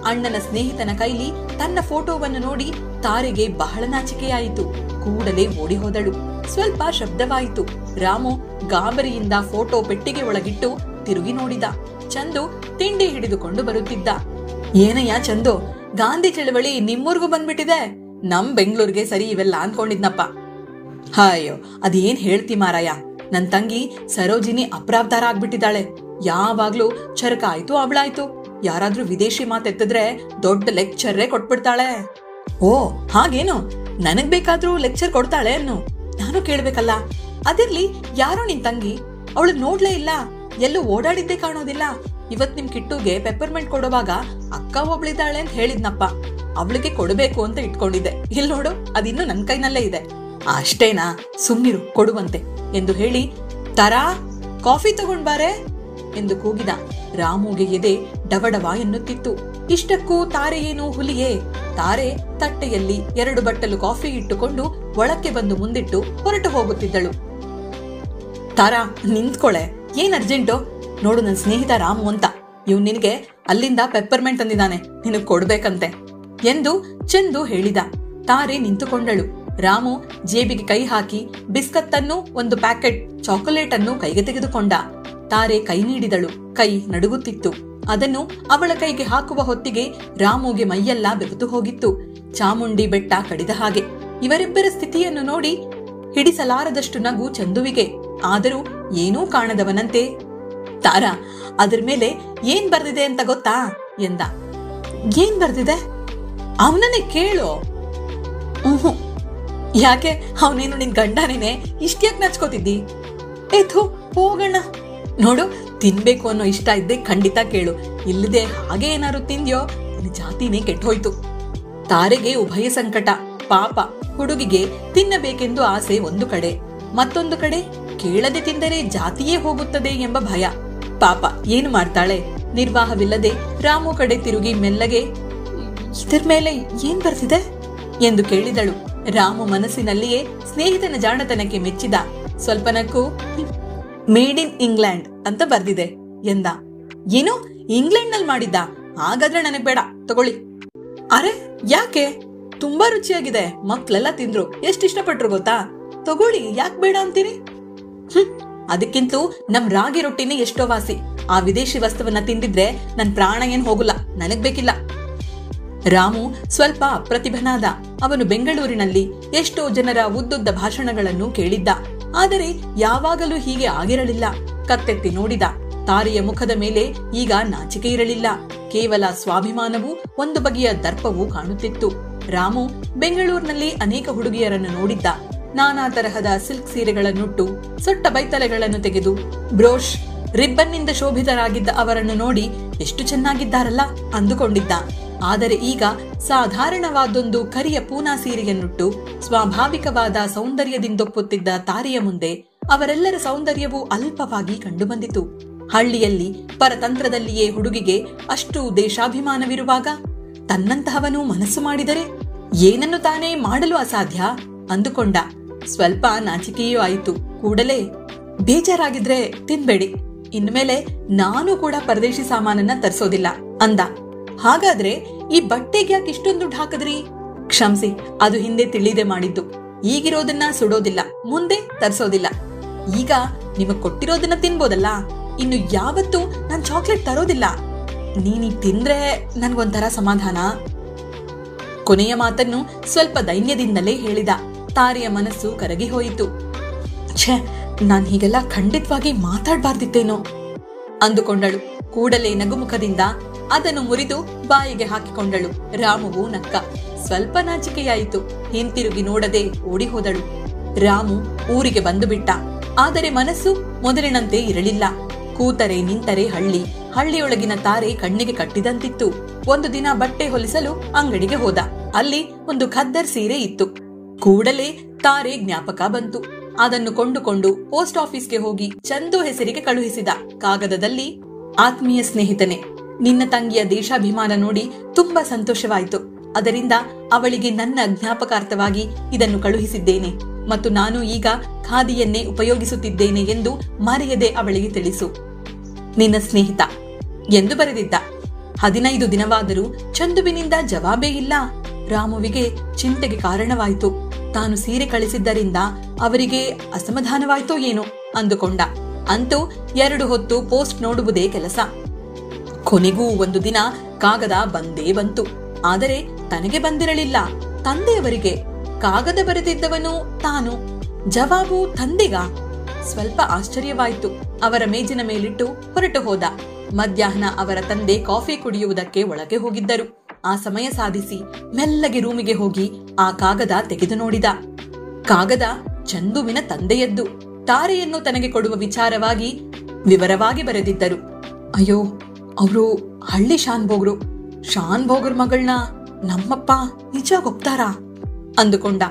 ಅಣ್ಣನ ಸ್ನೇಹಿತನ ಕೈಲಿ ತನ್ನ ಫೋಟೋವನ್ನು ನೋಡಿ ತಾರೆಗೆ ಬಹಳ ನಾಚಿಕೆಯಾಯಿತು. ಕೂಡಲೇ ಓಡಿ ಹೋದಳು. ಸ್ವಲ್ಪ ಶಬ್ದವಾಯಿತು. ರಾಮು ಗಾಬರಿಯಿಂದ ಫೋಟೋ ಪೆಟ್ಟಿಗೆ ಒಳಗಿಟ್ಟು ತಿರುಗಿ ನೋಡಿದ. ಚಂದು ತಿಂಡಿ ಹಿಡಿದುಕೊಂಡು ಬರುತ್ತಿದ್ದ. ಏನಯ್ಯ ಚಂದು, ಗಾಂಧಿ ಚಳವಳಿ ನಿಮ್ಮೂರ್ಗೂ ಬಂದ್ಬಿಟ್ಟಿದೆ. ನಮ್ ಬೆಂಗಳೂರಿಗೆ ಸರಿ ಇವೆಲ್ಲ ಅನ್ಕೊಂಡಿದ್ನಪ್ಪ. ಅಯ್ಯೋ, ಅದೇನ್ ಹೇಳ್ತಿ ಮಾರಾಯ, ನನ್ ತಂಗಿ ಸರೋಜಿನಿ ಅಪ್ರಾವತಾರ ಆಗ್ಬಿಟ್ಟಿದ್ದಾಳೆ. ಯಾವಾಗ್ಲೂ ಚರಕ ಆಯ್ತು ಅವಳಾಯ್ತು. ಯಾರಾದ್ರೂ ವಿದೇಶಿ ಮಾತೆತ್ತಿದ್ರೆ ದೊಡ್ಡ ಲೆಕ್ಚರೇ ಕೊಟ್ಬಿಡ್ತಾಳೆ. ಓ ಹಾಗೇನು? ನನಗ್ ಬೇಕಾದ್ರೂ ಲೆಕ್ಚರ್ ಕೊಡ್ತಾಳೆ ಅನ್ನು ನಾನು ಕೇಳ್ಬೇಕಲ್ಲ. ಅದಿರ್ಲಿ, ಯಾರೋ ನಿನ್ ತಂಗಿ, ಅವಳು ನೋಡ್ಲೇ ಇಲ್ಲ, ಎಲ್ಲೂ ಓಡಾಡಿದ್ದೇ ಕಾಣೋದಿಲ್ಲ. ಇವತ್ ನಿಮ್ ಕಿಟ್ಟುಗೆ ಪೆಪ್ಪರ್ಮೆಂಟ್ ಕೊಡುವಾಗ ಅಕ್ಕ ಒಬ್ಳಿದ್ದಾಳೆ ಅಂತ ಹೇಳಿದ್ನಪ್ಪ. ಅವಳಿಗೆ ಕೊಡಬೇಕು ಅಂತ ಇಟ್ಕೊಂಡಿದ್ದೆ. ಇಲ್ ನೋಡು, ಅದಿನ್ನು ನನ್ ಕೈನಲ್ಲೇ ಇದೆ. ಅಷ್ಟೇನಾ? ಸುಮ್ನಿರು, ಕೊಡುವಂತೆ ಎಂದು ಹೇಳಿ, ತರಾ ಕಾಫಿ ತಗೊಂಡ್ ಬಾರೆ ಎಂದು ಕೂಗಿದ. ರಾಮುಗೆ ಎದೆ ಡವಡವ ಎನ್ನುತ್ತಿತ್ತು. ಇಷ್ಟಕ್ಕೂ ತಾರೆ ಏನು ಹುಲಿಯೇ? ತಾರೆ ತಟ್ಟೆಯಲ್ಲಿ 2 ಬಟ್ಟಲು ಕಾಫಿ ಇಟ್ಟುಕೊಂಡು ಒಳಕ್ಕೆ ಬಂದು ಮುಂದಿಟ್ಟು ಹೊರಟು ಹೋಗುತ್ತಿದ್ದಳು. ತಾರಾ, ನಿಂತ್ಕೊಳೆ, ಏನ್ ಅರ್ಜೆಂಟು? ನೋಡು, ನನ್ನ ಸ್ನೇಹಿತ ರಾಮು ಅಂತ, ಇವ್ ನಿನಗೆ ಅಲ್ಲಿಂದ ಪೆಪ್ಪರ್ಮೆಂಟ್ ತಂದಿದ್ದಾನೆ, ನಿನಗ್ ಕೊಡ್ಬೇಕಂತೆ ಎಂದು ಚಂದು ಹೇಳಿದ. ತಾರೆ ನಿಂತುಕೊಂಡಳು. ರಾಮು ಜೇಬಿಗೆ ಕೈ ಹಾಕಿ ಬಿಸ್ಕತ್ ಅನ್ನು, ಒಂದು ಪ್ಯಾಕೆಟ್ ಚಾಕೊಲೇಟ್ ಅನ್ನು ಕೈಗೆ ತೆಗೆದುಕೊಂಡ. ತಾರೆ ಕೈ ನೀಡಿದಳು. ಕೈ ನಡುಗುತ್ತಿತ್ತು. ಅದನ್ನು ಅವಳ ಕೈಗೆ ಹಾಕುವ ಹೊತ್ತಿಗೆ ರಾಮುಗೆ ಮೈಯೆಲ್ಲ ಬೆವೆತು ಹೋಗಿತ್ತು. ಚಾಮುಂಡಿ ಬೆಟ್ಟ ಕಡಿದ ಹಾಗೆ. ಇವರಿಬ್ಬರ ಸ್ಥಿತಿಯನ್ನು ನೋಡಿ ಹಿಡಿಸಲಾರದಷ್ಟು ನಗು ಚಂದುವಿಗೆ. ಆದರೂ ಏನೂ ಕಾಣದವನಂತೆ, ತಾರಾ, ಅದ್ರ ಮೇಲೆ ಏನ್ ಬರ್ದಿದೆ ಅಂತ ಗೊತ್ತಾ ಎಂದ. ಏನ್ ಬರ್ದಿದೆ? ಅವನನ್ನೇ ಕೇಳು. ಯಾಕೆ, ಅವನೇನು ನಿನ್ ಗಂಡನೇನೆ? ಇಷ್ಟ್ಯಾಕ್ ನಚ್ಕೋತಿದ್ದಿ? ಏಥು ಹೋಗಣ. ನೋಡು, ತಿನ್ಬೇಕು ಅನ್ನೋ ಇಷ್ಟ ಇದ್ದೆ ಖಂಡಿತ ಕೇಳು, ಇಲ್ಲದೆ ಹಾಗೆ ಏನಾರು ತಿಂದ್ಯೋ ನಿನ್ನ ಜಾತಿನೇ ಕೆಟ್ಟೋಯ್ತು. ತಾರೆಗೆ ಉಭಯ ಸಂಕಟ. ಪಾಪ, ಹುಡುಗಿಗೆ ತಿನ್ನಬೇಕೆಂದು ಆಸೆ ಒಂದು ಕಡೆ, ಮತ್ತೊಂದು ಕಡೆ ಕೇಳದೆ ತಿಂದರೆ ಜಾತಿಯೇ ಹೋಗುತ್ತದೆ ಎಂಬ ಭಯ. ಪಾಪ, ಏನು ಮಾಡ್ತಾಳೆ? ನಿರ್ವಾಹವಿಲ್ಲದೆ ರಾಮು ಕಡೆ ತಿರುಗಿ ಮೆಲ್ಲಗೆ, ಇದರ ಮೇಲೆ ಏನ್ ಬರ್ತಿದೆ ಎಂದು ಕೇಳಿದಳು. ರಾಮು ಮನಸ್ಸಿನಲ್ಲಿಯೇ ಸ್ನೇಹಿತನ ಜಾಣತನಕ್ಕೆ ಮೆಚ್ಚಿದ. ಸ್ವಲ್ಪನಕ್ಕೂ ಮೇಡ್ ಇನ್ ಇಂಗ್ಲೆಂಡ್ ಅಂತ ಬರ್ದಿದೆ ಎಂದ. ಏನು, ಇಂಗ್ಲೆಂಡ್ ನಲ್ಲಿ ಮಾಡಿದ್ದ? ಹಾಗಾದ್ರೆ ನನಗ್ ಬೇಡ, ತಗೊಳ್ಳಿ. ಅರೆ, ಯಾಕೆ? ತುಂಬಾ ರುಚಿಯಾಗಿದೆ, ಮಕ್ಳೆಲ್ಲ ತಿಂದ್ರು, ಎಷ್ಟು ಇಷ್ಟಪಟ್ರು ಗೊತ್ತಾ? ತಗೊಳ್ಳಿ, ಯಾಕೆ ಬೇಡ ಅಂತೀರಿ? ಅದಕ್ಕಿಂತಲೂ ನಮ್ ರಾಗಿ ರೊಟ್ಟಿನೇ ಎಷ್ಟೋ ವಾಸಿ. ಆ ವಿದೇಶಿ ವಸ್ತುವನ್ನ ತಿಂದಿದ್ರೆ ನನ್ ಪ್ರಾಣ ಏನ್ ಹೋಗುಲ್ಲ, ನನಗ್ ಬೇಕಿಲ್ಲ. ರಾಮು ಸ್ವಲ್ಪ ಅಪ್ರತಿಭನಾದ. ಅವನು ಬೆಂಗಳೂರಿನಲ್ಲಿ ಎಷ್ಟೋ ಜನರ ಉದ್ದುದ್ದ ಭಾಷಣಗಳನ್ನು ಕೇಳಿದ್ದ. ಆದರೆ ಯಾವಾಗಲೂ ಹೀಗೆ ಆಗಿರಲಿಲ್ಲ. ಕತ್ತೆತ್ತಿ ನೋಡಿದ. ತಾರೆಯ ಮುಖದ ಮೇಲೆ ಈಗ ನಾಚಿಕೆ ಇರಲಿಲ್ಲ. ಕೇವಲ ಸ್ವಾಭಿಮಾನವೂ ಒಂದು ಬಗೆಯ ದರ್ಪವೂ ಕಾಣುತ್ತಿತ್ತು. ರಾಮು ಬೆಂಗಳೂರಿನಲ್ಲಿ ಅನೇಕ ಹುಡುಗಿಯರನ್ನು ನೋಡಿದ್ದ. ನಾನಾ ತರಹದ ಸಿಲ್ಕ್ ಸೀರೆಗಳನ್ನುಟ್ಟು, ಸೊಟ್ಟ ಬೈತಲೆಗಳನ್ನು ತೆಗೆದು, ಬ್ರೋಷ್ ರಿಬ್ಬನ್ನಿಂದ ಶೋಭಿತರಾಗಿದ್ದ ಅವರನ್ನು ನೋಡಿ ಎಷ್ಟು ಚೆನ್ನಾಗಿದ್ದಾರಲ್ಲ ಅಂದುಕೊಂಡಿದ್ದ. ಆದರೆ ಈಗ ಸಾಧಾರಣವಾದೊಂದು ಕರಿಯ ಪೂನಾ ಸೀರೆಯನ್ನುಟ್ಟು ಸ್ವಾಭಾವಿಕವಾದ ಸೌಂದರ್ಯದಿಂದೊಪ್ಪುತ್ತಿದ್ದ ತಾರೆಯ ಮುಂದೆ ಅವರೆಲ್ಲರ ಸೌಂದರ್ಯವೂ ಅಲ್ಪವಾಗಿ ಕಂಡುಬಂದಿತು. ಹಳ್ಳಿಯಲ್ಲಿ ಪರತಂತ್ರದಲ್ಲಿಯೇ ಹುಡುಗಿಗೆ ಅಷ್ಟು ದೇಶಾಭಿಮಾನವಿರುವಾಗ ತನ್ನಂತಹವನು ಮನಸ್ಸು ಮಾಡಿದರೆ ಏನನ್ನು ತಾನೇ ಮಾಡಲು ಅಸಾಧ್ಯ ಅಂದುಕೊಂಡ. ಸ್ವಲ್ಪ ನಾಚಿಕೆಯೂ ಆಯಿತು. ಕೂಡಲೇ, ಬೇಜಾರಾಗಿದ್ರೆ ತಿನ್ಬೇಡಿ, ಇನ್ಮೇಲೆ ನಾನು ಕೂಡ ಪರದೇಶಿ ಸಾಮಾನನ್ನ ತರಿಸೋದಿಲ್ಲ ಅಂದ. ಹಾಗಾದ್ರೆ ಈ ಬಟ್ಟೆಗೆ ಯಾಕೆ ಇಷ್ಟೊಂದು ದುಡ್ಡು ಹಾಕಿದ್ರಿ? ಕ್ಷಮಿಸಿ, ಅದು ಹಿಂದೆ ತಿಳಿದೇ ಮಾಡಿದ್ದು. ಈಗಿರೋದನ್ನ ಸುಡೋದಿಲ್ಲ, ಮುಂದೆ ತರಿಸೋದಿಲ್ಲ. ಈಗ ನಿಮಗ್ ಕೊಟ್ಟಿರೋದನ್ನ ತಿನ್ಬೋದಲ್ಲ, ಇನ್ನು ಯಾವತ್ತೂ ನಾನ್ ಚಾಕ್ಲೇಟ್ ತರೋದಿಲ್ಲ. ನೀನೀಗ ತಿಂದ್ರೆ ನನ್ಗೊಂಥರ ಸಮಾಧಾನ. ಕೊನೆಯ ಮಾತನ್ನು ಸ್ವಲ್ಪ ದೈನ್ಯದಿಂದಲೇ ಹೇಳಿದ. ತಾರೆಯ ಮನಸ್ಸು ಕರಗಿ ಹೋಯಿತು. ಛೇ, ನಾನ್ ಹೀಗೆಲ್ಲ ಖಂಡಿತವಾಗಿ ಮಾತಾಡ್ಬಾರ್ದಿತ್ತೇನೋ ಅಂದುಕೊಂಡಳು. ಕೂಡಲೇ ನಗುಮುಖದಿಂದ ಅದನ್ನು ಮುರಿದು ಬಾಯಿಗೆ ಹಾಕಿಕೊಂಡಳು. ರಾಮುವು ನಕ್ಕ. ಸ್ವಲ್ಪ ನಾಚಿಕೆಯಾಯಿತು. ಹಿಂತಿರುಗಿ ನೋಡದೆ ಓಡಿ ಹೋದಳು. ರಾಮು ಊರಿಗೆ ಬಂದು ಬಿಟ್ಟ. ಆದರೆ ಮನಸ್ಸು ಮೊದಲಿನಂತೆ ಇರಲಿಲ್ಲ. ಕೂತರೆ ನಿಂತರೆ ಹಳ್ಳಿ, ಹಳ್ಳಿಯೊಳಗಿನ ತಾರೆ ಕಣ್ಣಿಗೆ ಕಟ್ಟಿದಂತಿತ್ತು. ಒಂದು ದಿನ ಬಟ್ಟೆ ಹೊಲಿಸಲು ಅಂಗಡಿಗೆ ಹೋದ. ಅಲ್ಲಿ ಒಂದು ಖದ್ದರ್ ಸೀರೆ ಇತ್ತು. ಕೂಡಲೇ ತಾರೆ ಜ್ಞಾಪಕ ಬಂತು. ಅದನ್ನು ಕೊಂಡುಕೊಂಡು ಪೋಸ್ಟ್ ಆಫೀಸ್ಗೆ ಹೋಗಿ ಚಂದು ಹೆಸರಿಗೆ ಕಳುಹಿಸಿದ. ಕಾಗದದಲ್ಲಿ, ಆತ್ಮೀಯ ಸ್ನೇಹಿತನೆ, ನಿನ್ನ ತಂಗಿಯ ದೇಶಾಭಿಮಾನ ನೋಡಿ ತುಂಬಾ ಸಂತೋಷವಾಯಿತು. ಅದರಿಂದ ಅವಳಿಗೆ ನನ್ನ ಜ್ಞಾಪಕಾರ್ಥವಾಗಿ ಇದನ್ನು ಕಳುಹಿಸಿದ್ದೇನೆ ಮತ್ತು ನಾನು ಈಗ ಖಾದಿಯನ್ನೇ ಉಪಯೋಗಿಸುತ್ತಿದ್ದೇನೆ ಎಂದು ಮರೆಯದೆ ಅವಳಿಗೆ ತಿಳಿಸು. ನಿನ್ನ ಸ್ನೇಹಿತ ಎಂದು ಬರೆದಿದ್ದ. 15 ದಿನವಾದರೂ ಚಂದುವಿನಿಂದ ಜವಾಬೇ ಇಲ್ಲ. ರಾಮುವಿಗೆ ಚಿಂತೆಗೆ ಕಾರಣವಾಯಿತು. ತಾನು ಸೀರೆ ಕಳಿಸಿದ್ದರಿಂದ ಅವರಿಗೆ ಅಸಮಾಧಾನವಾಯ್ತೋ ಏನೋ ಅಂದುಕೊಂಡ. ಅಂತೂ 2 ಹೊತ್ತು ಪೋಸ್ಟ್ ನೋಡುವುದೇ ಕೆಲಸ. ಕೊನೆಗೂ ಒಂದು ದಿನ ಕಾಗದ ಬಂದೇ ಬಂತು. ಆದರೆ ತನಗೆ ಬಂದಿರಲಿಲ್ಲ, ತಂದೆಯವರಿಗೆ. ಕಾಗದ ಬರೆದಿದ್ದವನು ತಾನು, ಜವಾಬು ತಂದೆಗ. ಸ್ವಲ್ಪ ಆಶ್ಚರ್ಯವಾಯಿತು. ಅವರ ಮೇಜಿನ ಮೇಲಿಟ್ಟು ಹೊರಟು ಹೋದ. ಮಧ್ಯಾಹ್ನ ಅವರ ತಂದೆ ಕಾಫಿ ಕುಡಿಯುವುದಕ್ಕೆ ಒಳಗೆ ಹೋಗಿದ್ದರು. ಆ ಸಮಯ ಸಾಧಿಸಿ ಮೆಲ್ಲಗೆ ರೂಮಿಗೆ ಹೋಗಿ ಆ ಕಾಗದ ತೆಗೆದು ನೋಡಿದ. ಕಾಗದ ಚಂದುವಿನ ತಂದೆಯದ್ದು. ತಾರೆಯನ್ನು ತನಗೆ ಕೊಡುವ ವಿಚಾರವಾಗಿ ವಿವರವಾಗಿ ಬರೆದಿದ್ದರು. ಅಯ್ಯೋ, ಅವರು ಹಳ್ಳಿ ಶಾನ್ಭೋಗ್ರು. ಶಾನ್ಭೋಗ್ರ ಮಗಳನ್ನ ನಮ್ಮಪ್ಪ ನಿಜ ಒಪ್ತಾರಾ ಅಂದುಕೊಂಡ.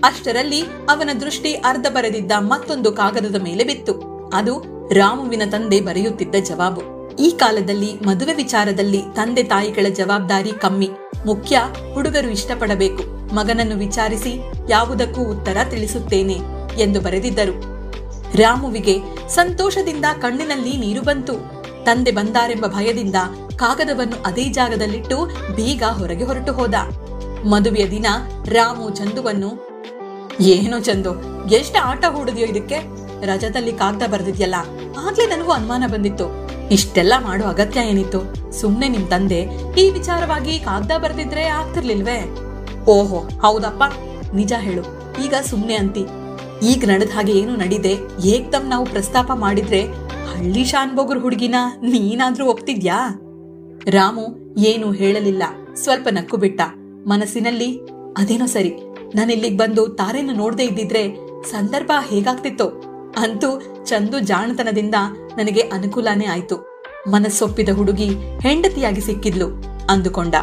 ಅಷ್ಟರಲ್ಲಿ ಅವನ ದೃಷ್ಟಿ ಅರ್ಧ ಬರೆದಿದ್ದ ಮತ್ತೊಂದು ಕಾಗದದ ಮೇಲೆ ಬಿತ್ತು. ಅದು ರಾಮುವಿನ ತಂದೆ ಬರೆಯುತ್ತಿದ್ದ ಜವಾಬು. ಈ ಕಾಲದಲ್ಲಿ ಮದುವೆ ವಿಚಾರದಲ್ಲಿ ತಂದೆ ತಾಯಿಗಳ ಜವಾಬ್ದಾರಿ ಕಮ್ಮಿ. ಮುಖ್ಯ ಹುಡುಗರು ಇಷ್ಟಪಡಬೇಕು. ಮಗನನ್ನು ವಿಚಾರಿಸಿ ಯಾವುದಕ್ಕೂ ಉತ್ತರ ತಿಳಿಸುತ್ತೇನೆ ಎಂದು ಬರೆದಿದ್ದರು. ರಾಮುವಿಗೆ ಸಂತೋಷದಿಂದ ಕಣ್ಣಿನಲ್ಲಿ ನೀರು ಬಂತು. ತಂದೆ ಬಂದಾರೆಂಬ ಭಯದಿಂದ ಕಾಗದವನ್ನು ಅದೇ ಜಾಗದಲ್ಲಿಟ್ಟು ಬೇಗ ಹೊರಗೆ ಹೊರಟು ಹೋದ. ಮದುವೆಯ ದಿನ ರಾಮು ಚಂದುವನ್ನು, ಏನೋ ಚಂದು, ಎಷ್ಟು ಆಟ ಹೂಡಿದ್ಯೋ ಇದಕ್ಕೆ? ರಜದಲ್ಲಿ ಕಾಗದ ಬರೆದಿದ್ಯಲ್ಲ, ಆಗ್ಲೇ ನನಗೂ ಅನುಮಾನ ಬಂದಿತ್ತು. ಇಷ್ಟೆಲ್ಲ ಮಾಡೋ ಅಗತ್ಯ ಏನಿತ್ತು? ಸುಮ್ನೆ ನಿಮ್ ತಂದೆ ಈ ವಿಚಾರವಾಗಿ ಕಾಗದ ಬರೆದಿದ್ರೆ ಆಗ್ತಿರ್ಲಿಲ್ವೇ? ಓಹೋ ಹೌದಪ್ಪ, ನಿಜ ಹೇಳು, ಈಗ ಸುಮ್ನೆ ಅಂತಿ. ಈಗ ನಡೆದ ಹಾಗೆ ಏನು ನಡಿದೆ ಏಕ್ದಮ್ ನಾವು ಪ್ರಸ್ತಾಪ ಮಾಡಿದ್ರೆ ಹಳ್ಳಿ ಶಾನ್ಬೋಗರ್ ಹುಡುಗಿನ ನೀನಾದ್ರೂ ಒಪ್ತಿದ್ಯಾ? ರಾಮು ಏನು ಹೇಳಲಿಲ್ಲ. ಸ್ವಲ್ಪ ನಕ್ಕು ಬಿಟ್ಟ. ಮನಸ್ಸಿನಲ್ಲಿ, ಅದೇನೋ ಸರಿ, ನಾನಿಲ್ಲಿಗ್ ಬಂದು ತಾರೇನು ನೋಡದೆ ಇದ್ದಿದ್ರೆ ಸಂದರ್ಭ ಹೇಗಾಗ್ತಿತ್ತೋ. ಅಂತೂ ಚಂದು ಜಾಣತನದಿಂದ ನನಗೆ ಅನುಕೂಲನೇ ಆಯ್ತು. ಮನಸ್ಸೊಪ್ಪಿದ ಹುಡುಗಿ ಹೆಂಡತಿಯಾಗಿ ಸಿಕ್ಕಿದ್ಲು ಅಂದುಕೊಂಡ.